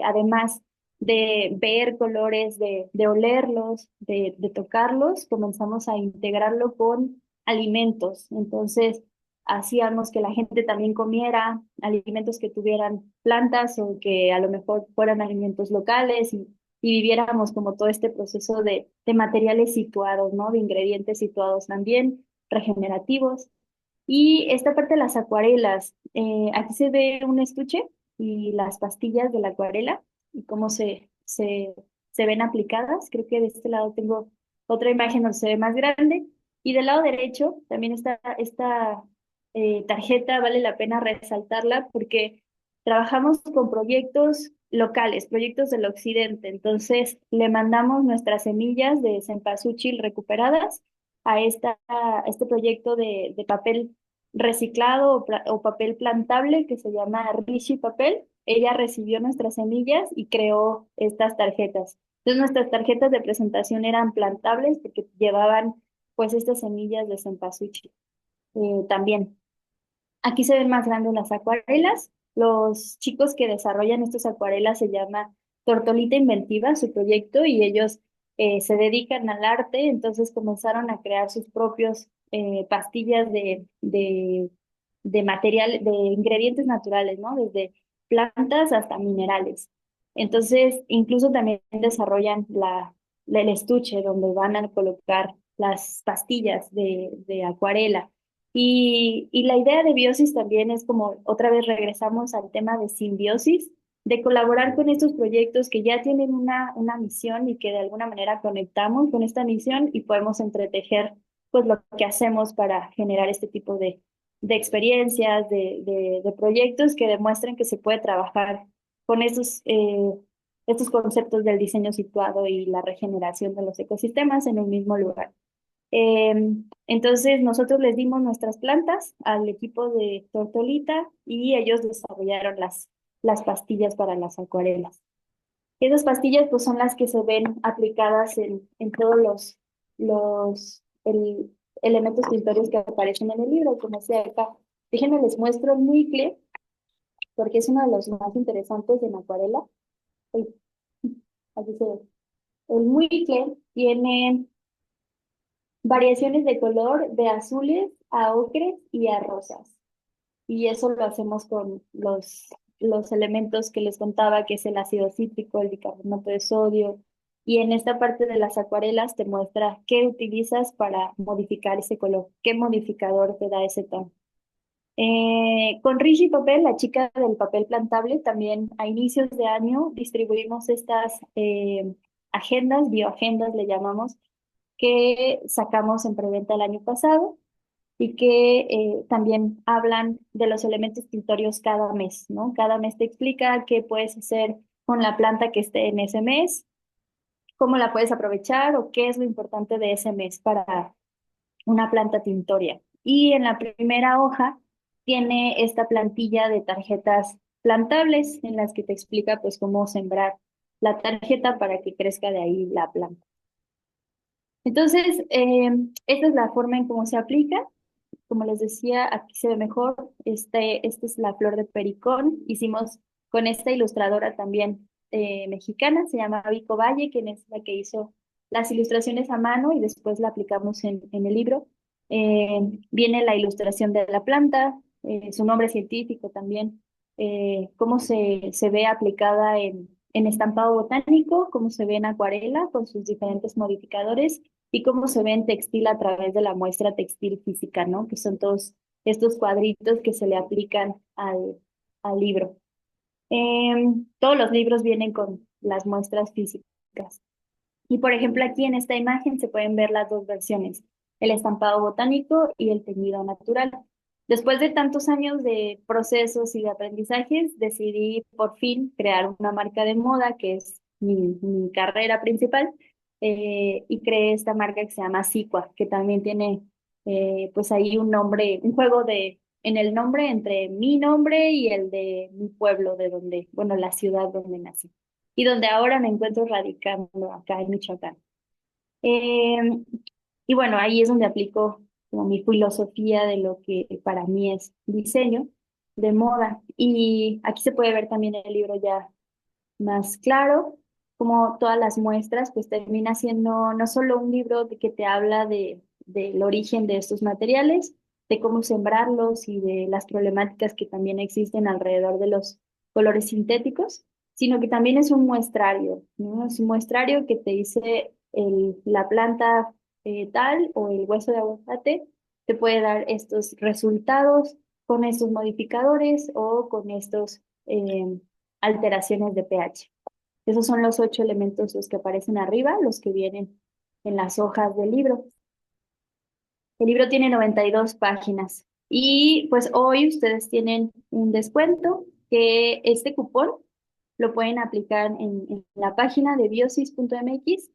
además de ver colores, de olerlos, de tocarlos, comenzamos a integrarlo con alimentos. Entonces, hacíamos que la gente también comiera alimentos que tuvieran plantas o que a lo mejor fueran alimentos locales y viviéramos como todo este proceso de materiales situados, ¿no? De ingredientes situados también, regenerativos. Y esta parte de las acuarelas, aquí se ve un estuche y las pastillas de la acuarela y cómo se ven aplicadas. Creo que de este lado tengo otra imagen donde se ve más grande. Y del lado derecho también está esta tarjeta, vale la pena resaltarla porque trabajamos con proyectos locales, proyectos del occidente. Entonces, le mandamos nuestras semillas de cempasúchil recuperadas a este proyecto de papel reciclado o papel plantable que se llama Rishi Papel. Ella recibió nuestras semillas y creó estas tarjetas. Entonces, nuestras tarjetas de presentación eran plantables porque llevaban pues estas semillas de cempasúchil también. Aquí se ven más grandes las acuarelas. Los chicos que desarrollan estas acuarelas se llama Tortolita Inventiva, su proyecto, y ellos se dedican al arte, entonces comenzaron a crear sus propios pastillas de material, de ingredientes naturales, ¿no? Desde plantas hasta minerales. Entonces, incluso también desarrollan el estuche donde van a colocar las pastillas de acuarela. Y la idea de biosis también es como otra vez regresamos al tema de simbiosis, de colaborar con estos proyectos que ya tienen una misión y que de alguna manera conectamos con esta misión y podemos entretejer pues lo que hacemos para generar este tipo de experiencias, de proyectos que demuestren que se puede trabajar con estos conceptos del diseño situado y la regeneración de los ecosistemas en un mismo lugar. Eh, entonces nosotros les dimos nuestras plantas al equipo de Tortolita y ellos desarrollaron las pastillas para las acuarelas. Esas pastillas pues son las que se ven aplicadas en todos los elementos pintorios que aparecen en el libro, como sea acá. Déjenme les muestro el muicle, porque es uno de los más interesantes en acuarela. Uy, aquí se ve. El muicle tiene variaciones de color de azules a ocres y a rosas. Y eso lo hacemos con los elementos que les contaba, que es el ácido cítrico, el bicarbonato de sodio. Y en esta parte de las acuarelas te muestra qué utilizas para modificar ese color, qué modificador te da ese tono. Con Rishi Papel, la chica del papel plantable, también a inicios de año distribuimos estas agendas, bioagendas le llamamos, que sacamos en preventa el año pasado y que también hablan de los elementos tintorios cada mes, ¿no? Cada mes te explica qué puedes hacer con la planta que esté en ese mes, cómo la puedes aprovechar o qué es lo importante de ese mes para una planta tintoria. Y en la primera hoja tiene esta plantilla de tarjetas plantables en las que te explica pues cómo sembrar la tarjeta para que crezca de ahí la planta. Entonces, esta es la forma en cómo se aplica. Como les decía, aquí se ve mejor. Esta es la flor de pericón. Hicimos con esta ilustradora también mexicana, se llama Vico Valle, quien es la que hizo las ilustraciones a mano y después la aplicamos en el libro. Viene la ilustración de la planta, su nombre científico también, cómo se ve aplicada en estampado botánico, cómo se ve en acuarela con sus diferentes modificadores y cómo se ve en textil a través de la muestra textil física, ¿no? Que son todos estos cuadritos que se le aplican al libro. Todos los libros vienen con las muestras físicas. Y por ejemplo, aquí en esta imagen se pueden ver las dos versiones, el estampado botánico y el teñido natural. Después de tantos años de procesos y de aprendizajes, decidí por fin crear una marca de moda, que es mi carrera principal, y creé esta marca que se llama Sicua, que también tiene pues ahí un nombre, un juego en el nombre entre mi nombre y el de mi pueblo, de donde, bueno, la ciudad donde nací y donde ahora me encuentro radicando acá en Michoacán. Eh, y bueno, ahí es donde aplico como mi filosofía de lo que para mí es diseño de moda. Y aquí se puede ver también el libro ya más claro, como todas las muestras, pues termina siendo no solo un libro que te habla del origen de estos materiales, de cómo sembrarlos y de las problemáticas que también existen alrededor de los colores sintéticos, sino que también es un muestrario, ¿no? Es un muestrario que te dice la planta tal o el hueso de aguacate te puede dar estos resultados con estos modificadores o con estos alteraciones de pH. Esos son los 8 elementos los que aparecen arriba, los que vienen en las hojas del libro. El libro tiene 92 páginas y pues hoy ustedes tienen un descuento que este cupón lo pueden aplicar en la página de biosis.mx.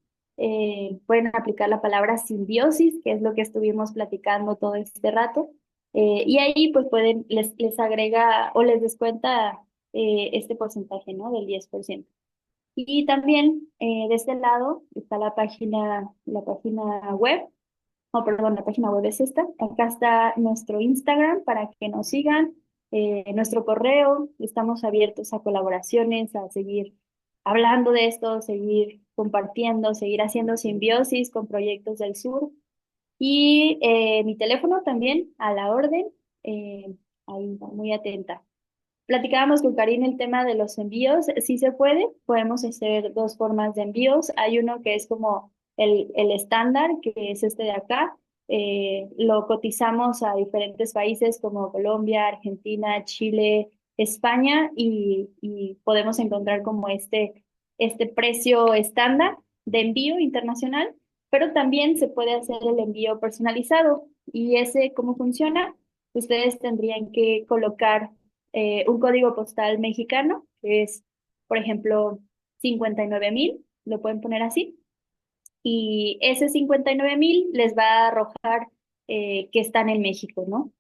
Pueden aplicar la palabra simbiosis, que es lo que estuvimos platicando todo este rato. Y ahí pues les agrega o les descuenta este porcentaje, ¿no? Del 10%. Y también de este lado está la página web, oh, perdón, la página web es esta. Acá está nuestro Instagram para que nos sigan, nuestro correo. Estamos abiertos a colaboraciones, a seguir hablando de esto, seguir compartiendo, seguir haciendo simbiosis con proyectos del sur. Y mi teléfono también a la orden, eh, ahí muy atenta. Platicábamos con Karine el tema de los envíos. Sí se puede, podemos hacer dos formas de envíos. Hay uno que es como el estándar, que es este de acá. Lo cotizamos a diferentes países como Colombia, Argentina, Chile, España y podemos encontrar como este precio estándar de envío internacional, pero también se puede hacer el envío personalizado. ¿Y ese cómo funciona? Ustedes tendrían que colocar un código postal mexicano, que es, por ejemplo, 59,000, lo pueden poner así, y ese 59,000 les va a arrojar que están en México, ¿no?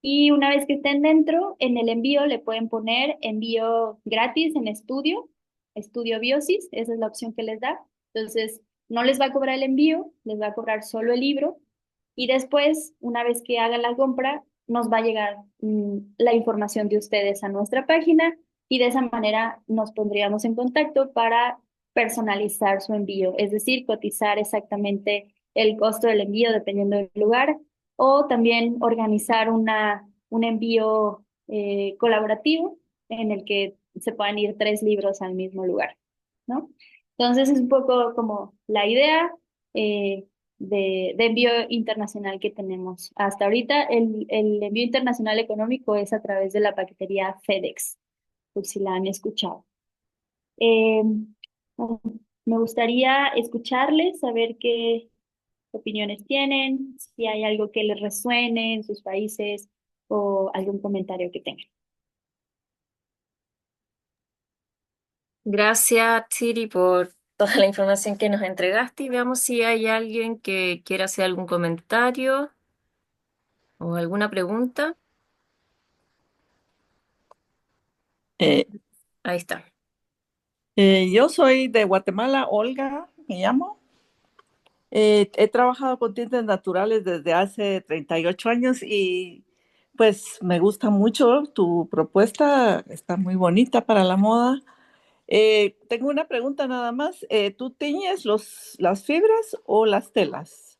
Y una vez que estén dentro, en el envío le pueden poner envío gratis en estudio Biosis, esa es la opción que les da. Entonces, no les va a cobrar el envío, les va a cobrar solo el libro. Y después, una vez que hagan la compra, nos va a llegar la información de ustedes a nuestra página y de esa manera nos pondríamos en contacto para personalizar su envío, es decir, cotizar exactamente el costo del envío dependiendo del lugar o también organizar un envío colaborativo en el que se puedan ir 3 libros al mismo lugar, ¿no? Entonces es un poco como la idea de envío internacional que tenemos. Hasta ahorita el envío internacional económico es a través de la paquetería FedEx, por si la han escuchado. Eh, bueno, me gustaría escucharles, saber qué opiniones tienen, si hay algo que les resuene en sus países o algún comentario que tengan. Gracias, Siri, por toda la información que nos entregaste y veamos si hay alguien que quiera hacer algún comentario o alguna pregunta. Eh, Ahí está. yo soy de Guatemala, Olga, me llamo. He trabajado con tintes naturales desde hace 38 años y pues me gusta mucho tu propuesta, está muy bonita para la moda Tengo una pregunta nada más. ¿Tú tiñes las fibras o las telas?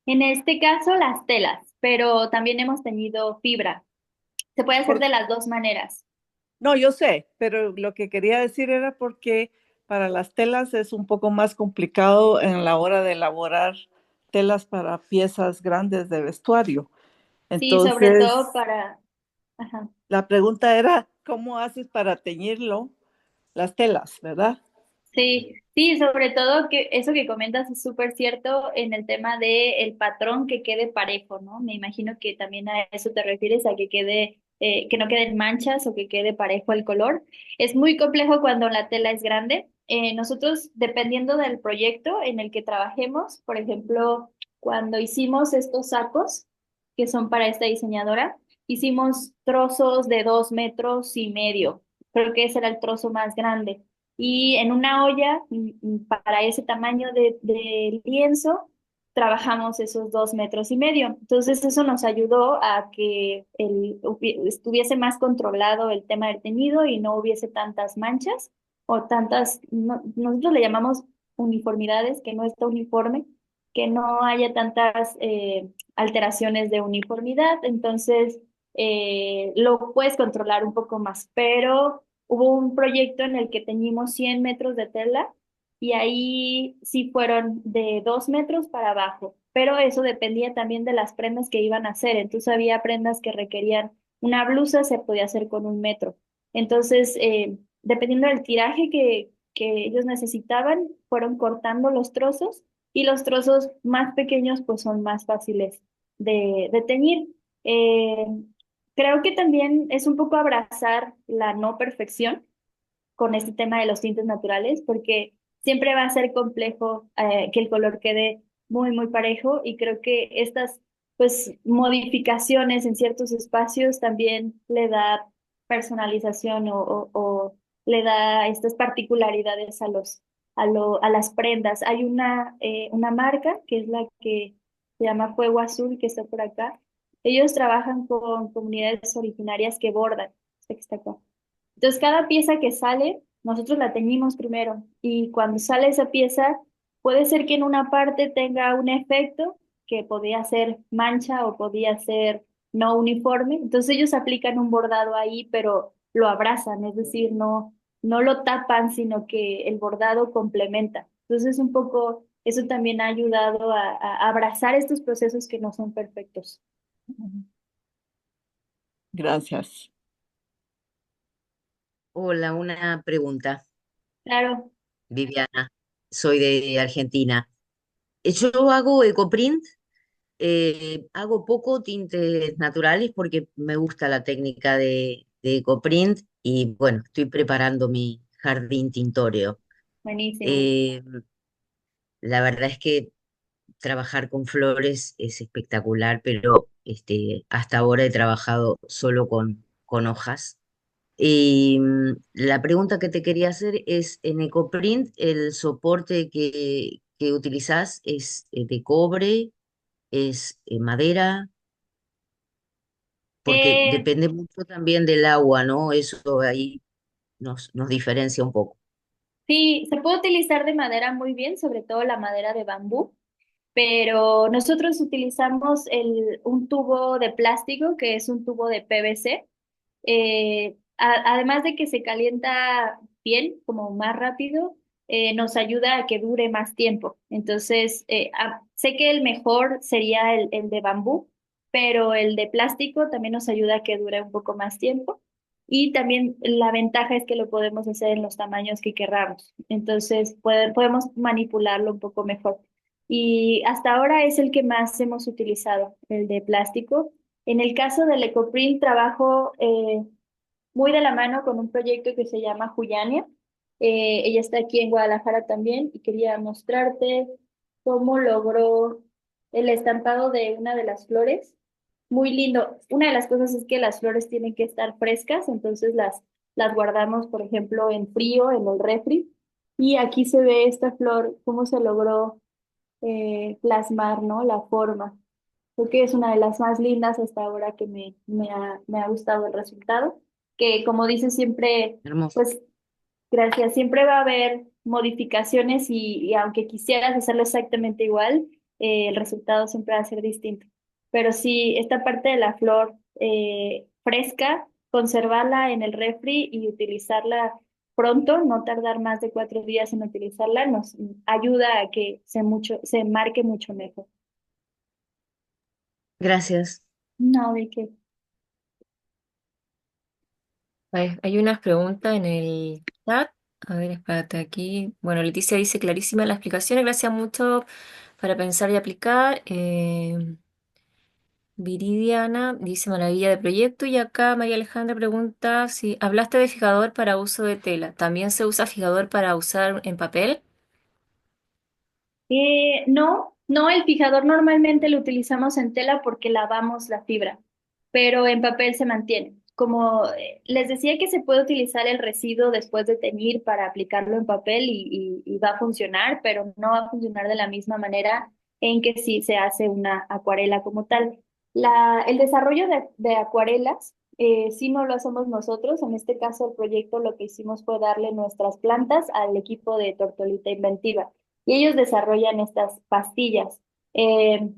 En este caso, las telas, pero también hemos tenido fibra. Se puede hacer Por- de las dos maneras. no, yo sé, pero lo que quería decir era porque para las telas es un poco más complicado en la hora de elaborar telas para piezas grandes de vestuario. Sí, sobre todo Entonces, para... Ajá. la pregunta era, ¿cómo haces para teñirlo? Las telas, ¿verdad? Sí, sí, sobre todo que eso que comentas es súper cierto en el tema de el patrón que quede parejo, ¿no? Me imagino que también a eso te refieres, a que quede, que no queden manchas o que quede parejo el color. Es muy complejo cuando la tela es grande. Nosotros, dependiendo del proyecto en el que trabajemos, por ejemplo, cuando hicimos estos sacos, que son para esta diseñadora, hicimos trozos de 2,5 metros. Creo que ese era el trozo más grande y en una olla, para ese tamaño de lienzo, trabajamos esos 2,5 metros. Entonces eso nos ayudó a que estuviese más controlado el tema del teñido y no hubiese tantas manchas o tantas, nosotros le llamamos uniformidades, que no está uniforme, que no haya tantas alteraciones de uniformidad. Entonces lo puedes controlar un poco más, pero hubo un proyecto en el que teñimos 100 metros de tela y ahí sí fueron de 2 metros para abajo, pero eso dependía también de las prendas que iban a hacer. Entonces había prendas que requerían una blusa, se podía hacer con 1 metro. Entonces, dependiendo del tiraje que ellos necesitaban, fueron cortando los trozos y los trozos más pequeños pues son más fáciles de teñir. Eh, Creo que también es un poco abrazar la no perfección con este tema de los tintes naturales, porque siempre va a ser complejo que el color quede muy, muy parejo y creo que estas pues modificaciones en ciertos espacios también le da personalización o le da estas particularidades a las prendas. Hay una marca que es la que se llama Fuego Azul, que está por acá. Ellos trabajan con comunidades originarias que bordan. Esta que está acá. Entonces, cada pieza que sale, nosotros la teñimos primero y cuando sale esa pieza, puede ser que en una parte tenga un efecto que podía ser mancha o podía ser no uniforme. Entonces, ellos aplican un bordado ahí, pero lo abrazan, es decir, no lo tapan, sino que el bordado complementa. Entonces, un poco, eso también ha ayudado a abrazar estos procesos que no son perfectos. Gracias. Hola, una pregunta, Claro. Viviana. Soy de Argentina. Yo hago ecoprint, hago poco tintes naturales porque me gusta la técnica de ecoprint y bueno, estoy preparando mi jardín tintoreo. Buenísimo. Eh, la verdad es que trabajar con flores es espectacular, pero hasta ahora he trabajado solo con hojas. Y la pregunta que te quería hacer es, en Ecoprint, ¿el soporte que utilizás es de cobre, es madera? Porque Eh, depende mucho también del agua, ¿no? Eso ahí nos diferencia un poco. Sí, se puede utilizar de madera muy bien, sobre todo la madera de bambú, pero nosotros utilizamos un tubo de plástico que es un tubo de PVC. Además de que se calienta bien, como más rápido, nos ayuda a que dure más tiempo. Entonces, sé que el mejor sería el de bambú, pero el de plástico también nos ayuda a que dure un poco más tiempo. Y también la ventaja es que lo podemos hacer en los tamaños que querramos. Entonces, podemos manipularlo un poco mejor. Y hasta ahora es el que más hemos utilizado, el de plástico. En el caso del EcoPrint, trabajo muy de la mano con un proyecto que se llama Juyania. Ella está aquí en Guadalajara también y quería mostrarte cómo logró el estampado de una de las flores. Muy lindo. Una de las cosas es que las flores tienen que estar frescas, entonces las guardamos, por ejemplo, en frío, en el refri. Y aquí se ve esta flor, cómo se logró plasmar, ¿no? La forma. Creo que es una de las más lindas hasta ahora que me ha gustado el resultado. Que como dice siempre, Hermoso. pues Gracias. Siempre va a haber modificaciones y aunque quisieras hacerlo exactamente igual, el resultado siempre va a ser distinto. Pero sí, esta parte de la flor fresca, conservarla en el refri y utilizarla pronto, no tardar más de 4 días en utilizarla, nos ayuda a que se marque mucho mejor. Gracias. No, de qué. Hay unas preguntas en el chat. A ver, espérate aquí. Bueno, Leticia dice clarísima la explicación. Gracias mucho para pensar y aplicar. Viridiana dice maravilla de proyecto. Y acá María Alejandra pregunta si hablaste de fijador para uso de tela. ¿También se usa fijador para usar en papel? No, no, el fijador normalmente lo utilizamos en tela porque lavamos la fibra, pero en papel se mantiene. Como les decía que se puede utilizar el residuo después de teñir para aplicarlo en papel y va a funcionar, pero no va a funcionar de la misma manera en que si se hace una acuarela como tal. El desarrollo de acuarelas sí no lo hacemos nosotros. En este caso, el proyecto lo que hicimos fue darle nuestras plantas al equipo de Tortolita Inventiva y ellos desarrollan estas pastillas. Eh,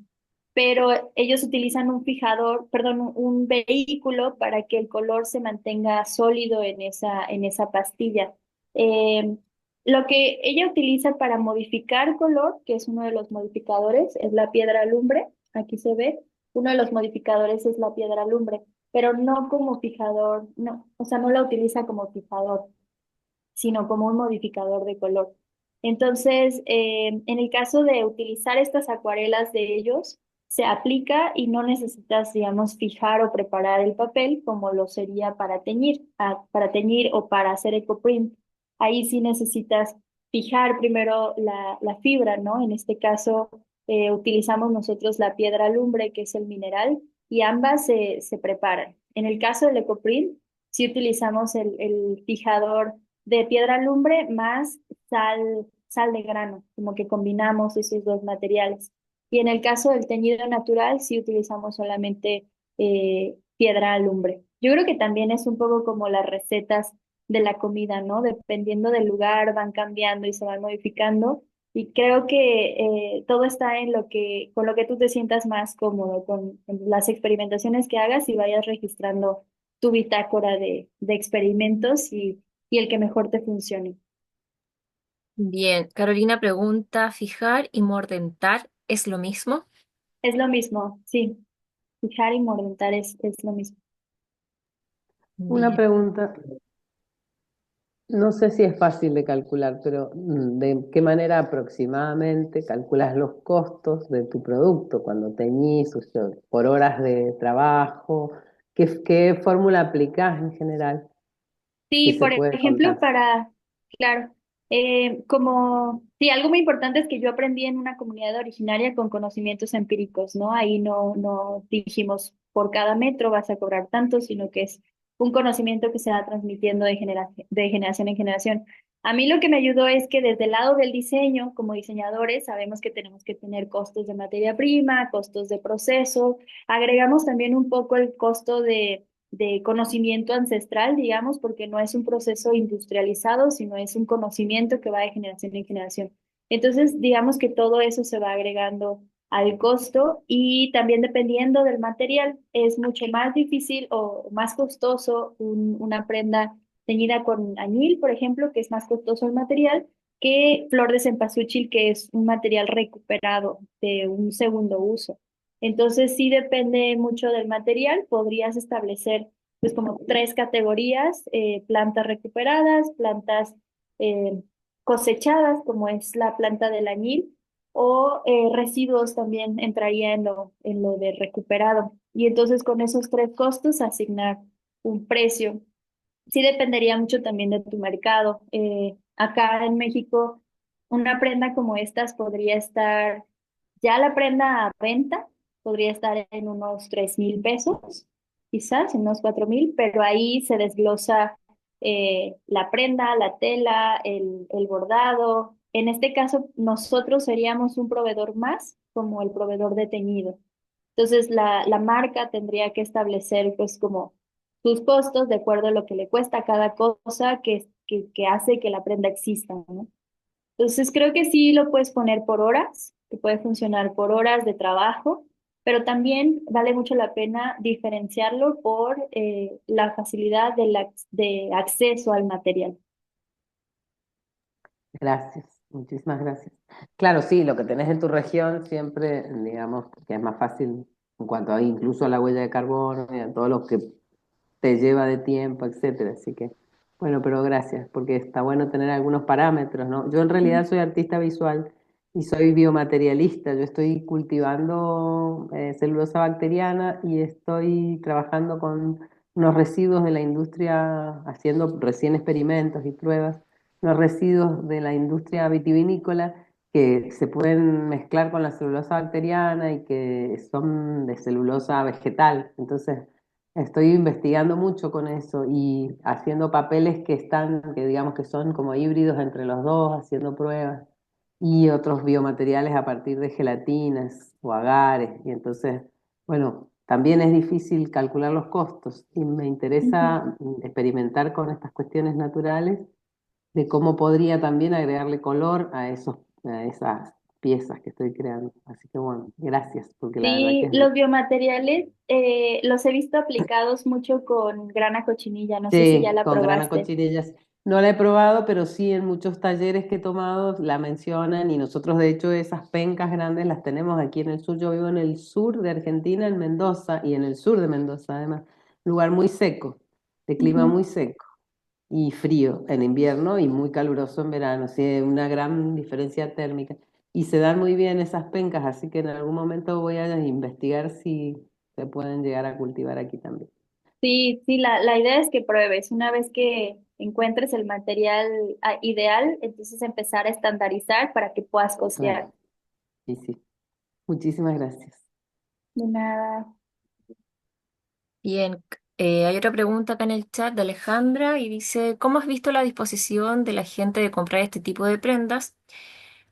pero ellos utilizan un fijador, perdón, un vehículo para que el color se mantenga sólido en esa pastilla. Eh, lo que ella utiliza para modificar color, que es uno de los modificadores, es la piedra lumbre. Aquí se ve, uno de los modificadores es la piedra lumbre, pero no como fijador, no, o sea, no la utiliza como fijador, sino como un modificador de color. Entonces, en el caso de utilizar estas acuarelas de ellos, se aplica y no necesitas, digamos, fijar o preparar el papel como lo sería para teñir o para hacer ecoprint. Ahí sí necesitas fijar primero la fibra, ¿no? En este caso, utilizamos nosotros la piedra lumbre, que es el mineral, y ambas se preparan. En el caso del ecoprint, sí utilizamos el fijador de piedra lumbre más sal de grano, como que combinamos esos dos materiales. Y en el caso del teñido natural, sí utilizamos solamente piedra lumbre. Yo creo que también es un poco como las recetas de la comida, ¿no? Dependiendo del lugar, van cambiando y se van modificando. Y creo que todo está en con lo que tú te sientas más cómodo, con las experimentaciones que hagas y vayas registrando tu bitácora de experimentos y el que mejor te funcione. Bien, Carolina pregunta, ¿fijar y mordentar es lo mismo? Es lo mismo, sí. Fijar y mordentar es lo mismo. Una Bien. pregunta, no sé si es fácil de calcular, pero ¿de qué manera aproximadamente calculas los costos de tu producto cuando teñís, o sea, por horas de trabajo? ¿Qué fórmula aplicás en general? Si Sí, se por puede ejemplo, contar. claro, sí, algo muy importante es que yo aprendí en una comunidad originaria con conocimientos empíricos, ¿no? Ahí no dijimos por cada metro vas a cobrar tanto, sino que es un conocimiento que se va transmitiendo de generación en generación. A mí lo que me ayudó es que desde el lado del diseño, como diseñadores, sabemos que tenemos que tener costos de materia prima, costos de proceso, agregamos también un poco el costo de conocimiento ancestral, digamos, porque no es un proceso industrializado, sino es un conocimiento que va de generación en generación. Entonces, digamos que todo eso se va agregando al costo y también dependiendo del material, es mucho más difícil o más costoso una prenda teñida con añil, por ejemplo, que es más costoso el material, que flor de cempasúchil, que es un material recuperado de un segundo uso. Entonces, sí depende mucho del material. Podrías establecer, pues, como tres categorías: plantas recuperadas, plantas eh, cosechadas, como es la planta del añil, o residuos también entraría en lo de recuperado. Y entonces, con esos tres costos, asignar un precio. Sí dependería mucho también de tu mercado. Acá en México, una prenda como estas podría estar, ya la prenda a venta, podría estar en unos 3,000 pesos, quizás, en unos 4,000, pero ahí se desglosa la prenda, la tela, el bordado. En este caso, nosotros seríamos un proveedor más, como el proveedor de teñido. Entonces, la marca tendría que establecer, pues, como sus costos de acuerdo a lo que le cuesta cada cosa, que hace que la prenda exista, ¿no? Entonces creo que sí lo puedes poner por horas, que puede funcionar por horas de trabajo, pero también vale mucho la pena diferenciarlo por la facilidad de acceso al material. Gracias, muchísimas gracias. Claro, sí, lo que tenés en tu región siempre, digamos, que es más fácil en cuanto a incluso a la huella de carbono y a todo lo que te lleva de tiempo, etcétera. Así que, bueno, pero gracias, porque está bueno tener algunos parámetros, ¿no? Yo en realidad soy artista visual y soy biomaterialista. Yo estoy cultivando celulosa bacteriana y estoy trabajando con unos residuos de la industria, haciendo recién experimentos y pruebas, unos residuos de la industria vitivinícola que se pueden mezclar con la celulosa bacteriana y que son de celulosa vegetal. Entonces, estoy investigando mucho con eso y haciendo papeles que están, que digamos que son como híbridos entre los dos, haciendo pruebas y otros biomateriales a partir de gelatinas o agares. Y entonces, bueno, también es difícil calcular los costos y me Ujú. interesa experimentar con estas cuestiones naturales de cómo podría también agregarle color a esas piezas que estoy creando. Así que bueno, gracias, porque la verdad que Sí, es... los biomateriales los he visto aplicados mucho con grana cochinilla, no sé si ya Sí, la con grana probaste. cochinillas. No la he probado, pero sí en muchos talleres que he tomado la mencionan y nosotros de hecho esas pencas grandes las tenemos aquí en el sur. Yo vivo en el sur de Argentina, en Mendoza y en el sur de Mendoza además, lugar muy seco, de clima Ujú. muy seco y frío en invierno y muy caluroso en verano, sí, una gran diferencia térmica. Y se dan muy bien esas pencas, así que en algún momento voy a investigar si se pueden llegar a cultivar aquí también. Sí, sí, la idea es que pruebes. Una vez que encuentres el material ideal, entonces empezar a estandarizar para que puedas Claro, costear. y sí. Muchísimas gracias. De nada. Bien, hay otra pregunta acá en el chat de Alejandra y dice, ¿cómo has visto la disposición de la gente de comprar este tipo de prendas?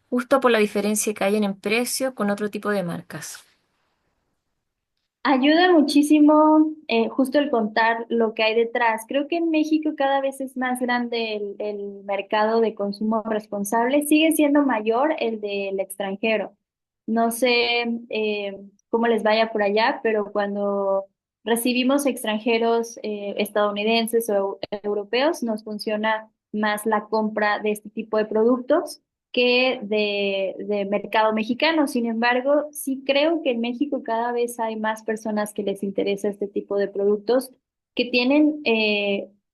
Justo por la diferencia que hay en precio con otro tipo de marcas. Ayuda muchísimo justo el contar lo que hay detrás. Creo que en México cada vez es más grande el mercado de consumo responsable. Sigue siendo mayor el del extranjero. No sé cómo les vaya por allá, pero cuando recibimos extranjeros estadounidenses o europeos, nos funciona más la compra de este tipo de productos que de mercado mexicano. Sin embargo, sí creo que en México cada vez hay más personas que les interesa este tipo de productos que tienen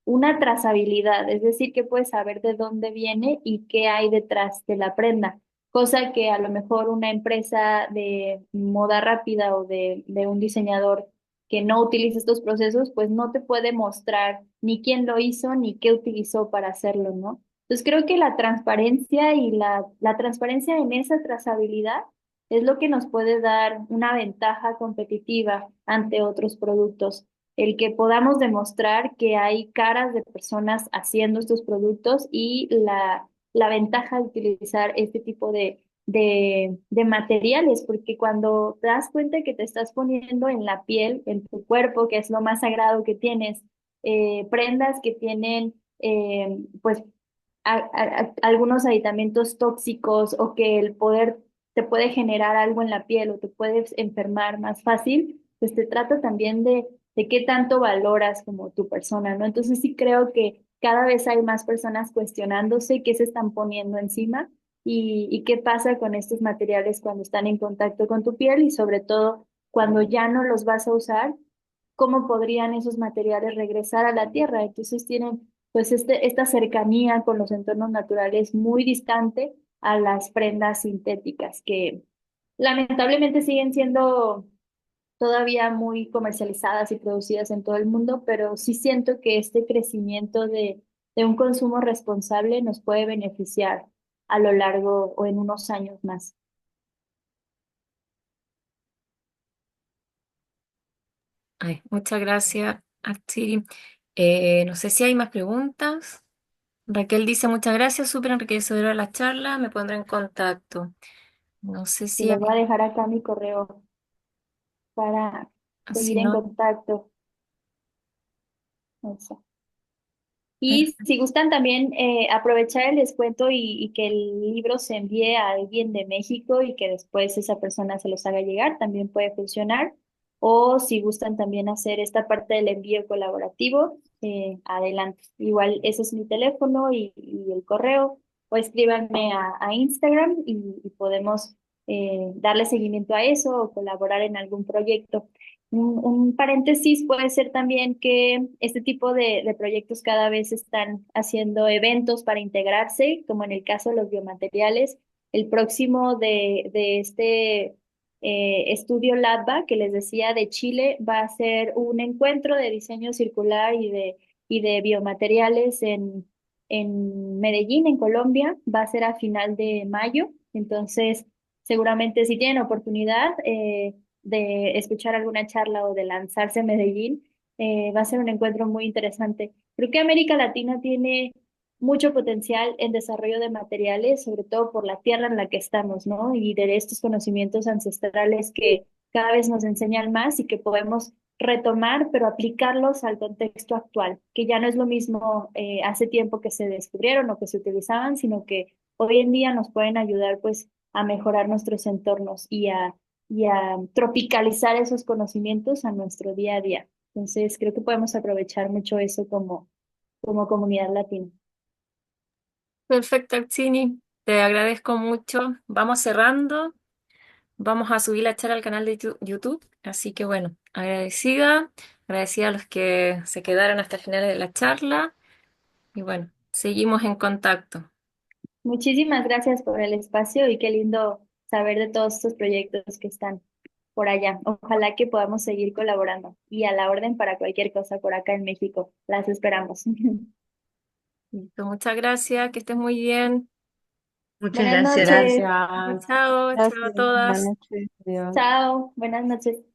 una trazabilidad, es decir, que puedes saber de dónde viene y qué hay detrás de la prenda, cosa que a lo mejor una empresa de moda rápida o de un diseñador que no utiliza estos procesos, pues no te puede mostrar ni quién lo hizo ni qué utilizó para hacerlo, ¿no? Entonces creo que la transparencia y la transparencia en esa trazabilidad es lo que nos puede dar una ventaja competitiva ante otros productos. El que podamos demostrar que hay caras de personas haciendo estos productos y la ventaja de utilizar este tipo de materiales, porque cuando te das cuenta que te estás poniendo en la piel, en tu cuerpo, que es lo más sagrado que tienes, prendas que tienen pues algunos aditamentos tóxicos o que el poder te puede generar algo en la piel o te puedes enfermar más fácil, pues te trata también de qué tanto valoras como tu persona, ¿no? Entonces sí creo que cada vez hay más personas cuestionándose qué se están poniendo encima y qué pasa con estos materiales cuando están en contacto con tu piel y sobre todo cuando ya no los vas a usar, cómo podrían esos materiales regresar a la tierra. Entonces tienen pues esta cercanía con los entornos naturales muy distante a las prendas sintéticas que lamentablemente siguen siendo todavía muy comercializadas y producidas en todo el mundo, pero sí siento que este crecimiento de un consumo responsable nos puede beneficiar a lo largo o en unos años más. Ay, muchas gracias, Artiri. No sé si hay más preguntas. Raquel dice muchas gracias, súper enriquecedora la charla, me pondré en contacto. No sé Y si les hay, voy a dejar acá mi correo para si seguir en no, contacto. Eso. Y si gustan también aprovechar el descuento y que el libro se envíe a alguien de México y que después esa persona se los haga llegar, también puede funcionar. O si gustan también hacer esta parte del envío colaborativo, adelante. Igual ese es mi teléfono y el correo. O escríbanme a Instagram y podemos darle seguimiento a eso o colaborar en algún proyecto. Un paréntesis puede ser también que este tipo de proyectos cada vez están haciendo eventos para integrarse, como en el caso de los biomateriales. El próximo de este estudio LABA que les decía de Chile va a ser un encuentro de diseño circular y de biomateriales en Medellín, en Colombia. Va a ser a final de mayo. Entonces, seguramente si tienen oportunidad, de escuchar alguna charla o de lanzarse a Medellín, va a ser un encuentro muy interesante. Creo que América Latina tiene mucho potencial en desarrollo de materiales, sobre todo por la tierra en la que estamos, ¿no? Y de estos conocimientos ancestrales que cada vez nos enseñan más y que podemos retomar, pero aplicarlos al contexto actual, que ya no es lo mismo hace tiempo que se descubrieron o que se utilizaban, sino que hoy en día nos pueden ayudar pues a mejorar nuestros entornos y a tropicalizar esos conocimientos a nuestro día a día. Entonces, creo que podemos aprovechar mucho eso como comunidad latina. Perfecto, Artsini. Te agradezco mucho. Vamos cerrando. Vamos a subir la charla al canal de YouTube. Así que bueno, agradecida a los que se quedaron hasta el final de la charla. Y bueno, seguimos en contacto. Muchísimas gracias por el espacio y qué lindo saber de todos estos proyectos que están por allá. Ojalá que podamos seguir colaborando y a la orden para cualquier cosa por acá en México. Las esperamos. Listo, muchas gracias, que estés muy bien. Muchas Buenas gracias. noches. Chao, Gracias. chao a Gracias, buenas todas. noches. Adiós. Chao. Buenas noches.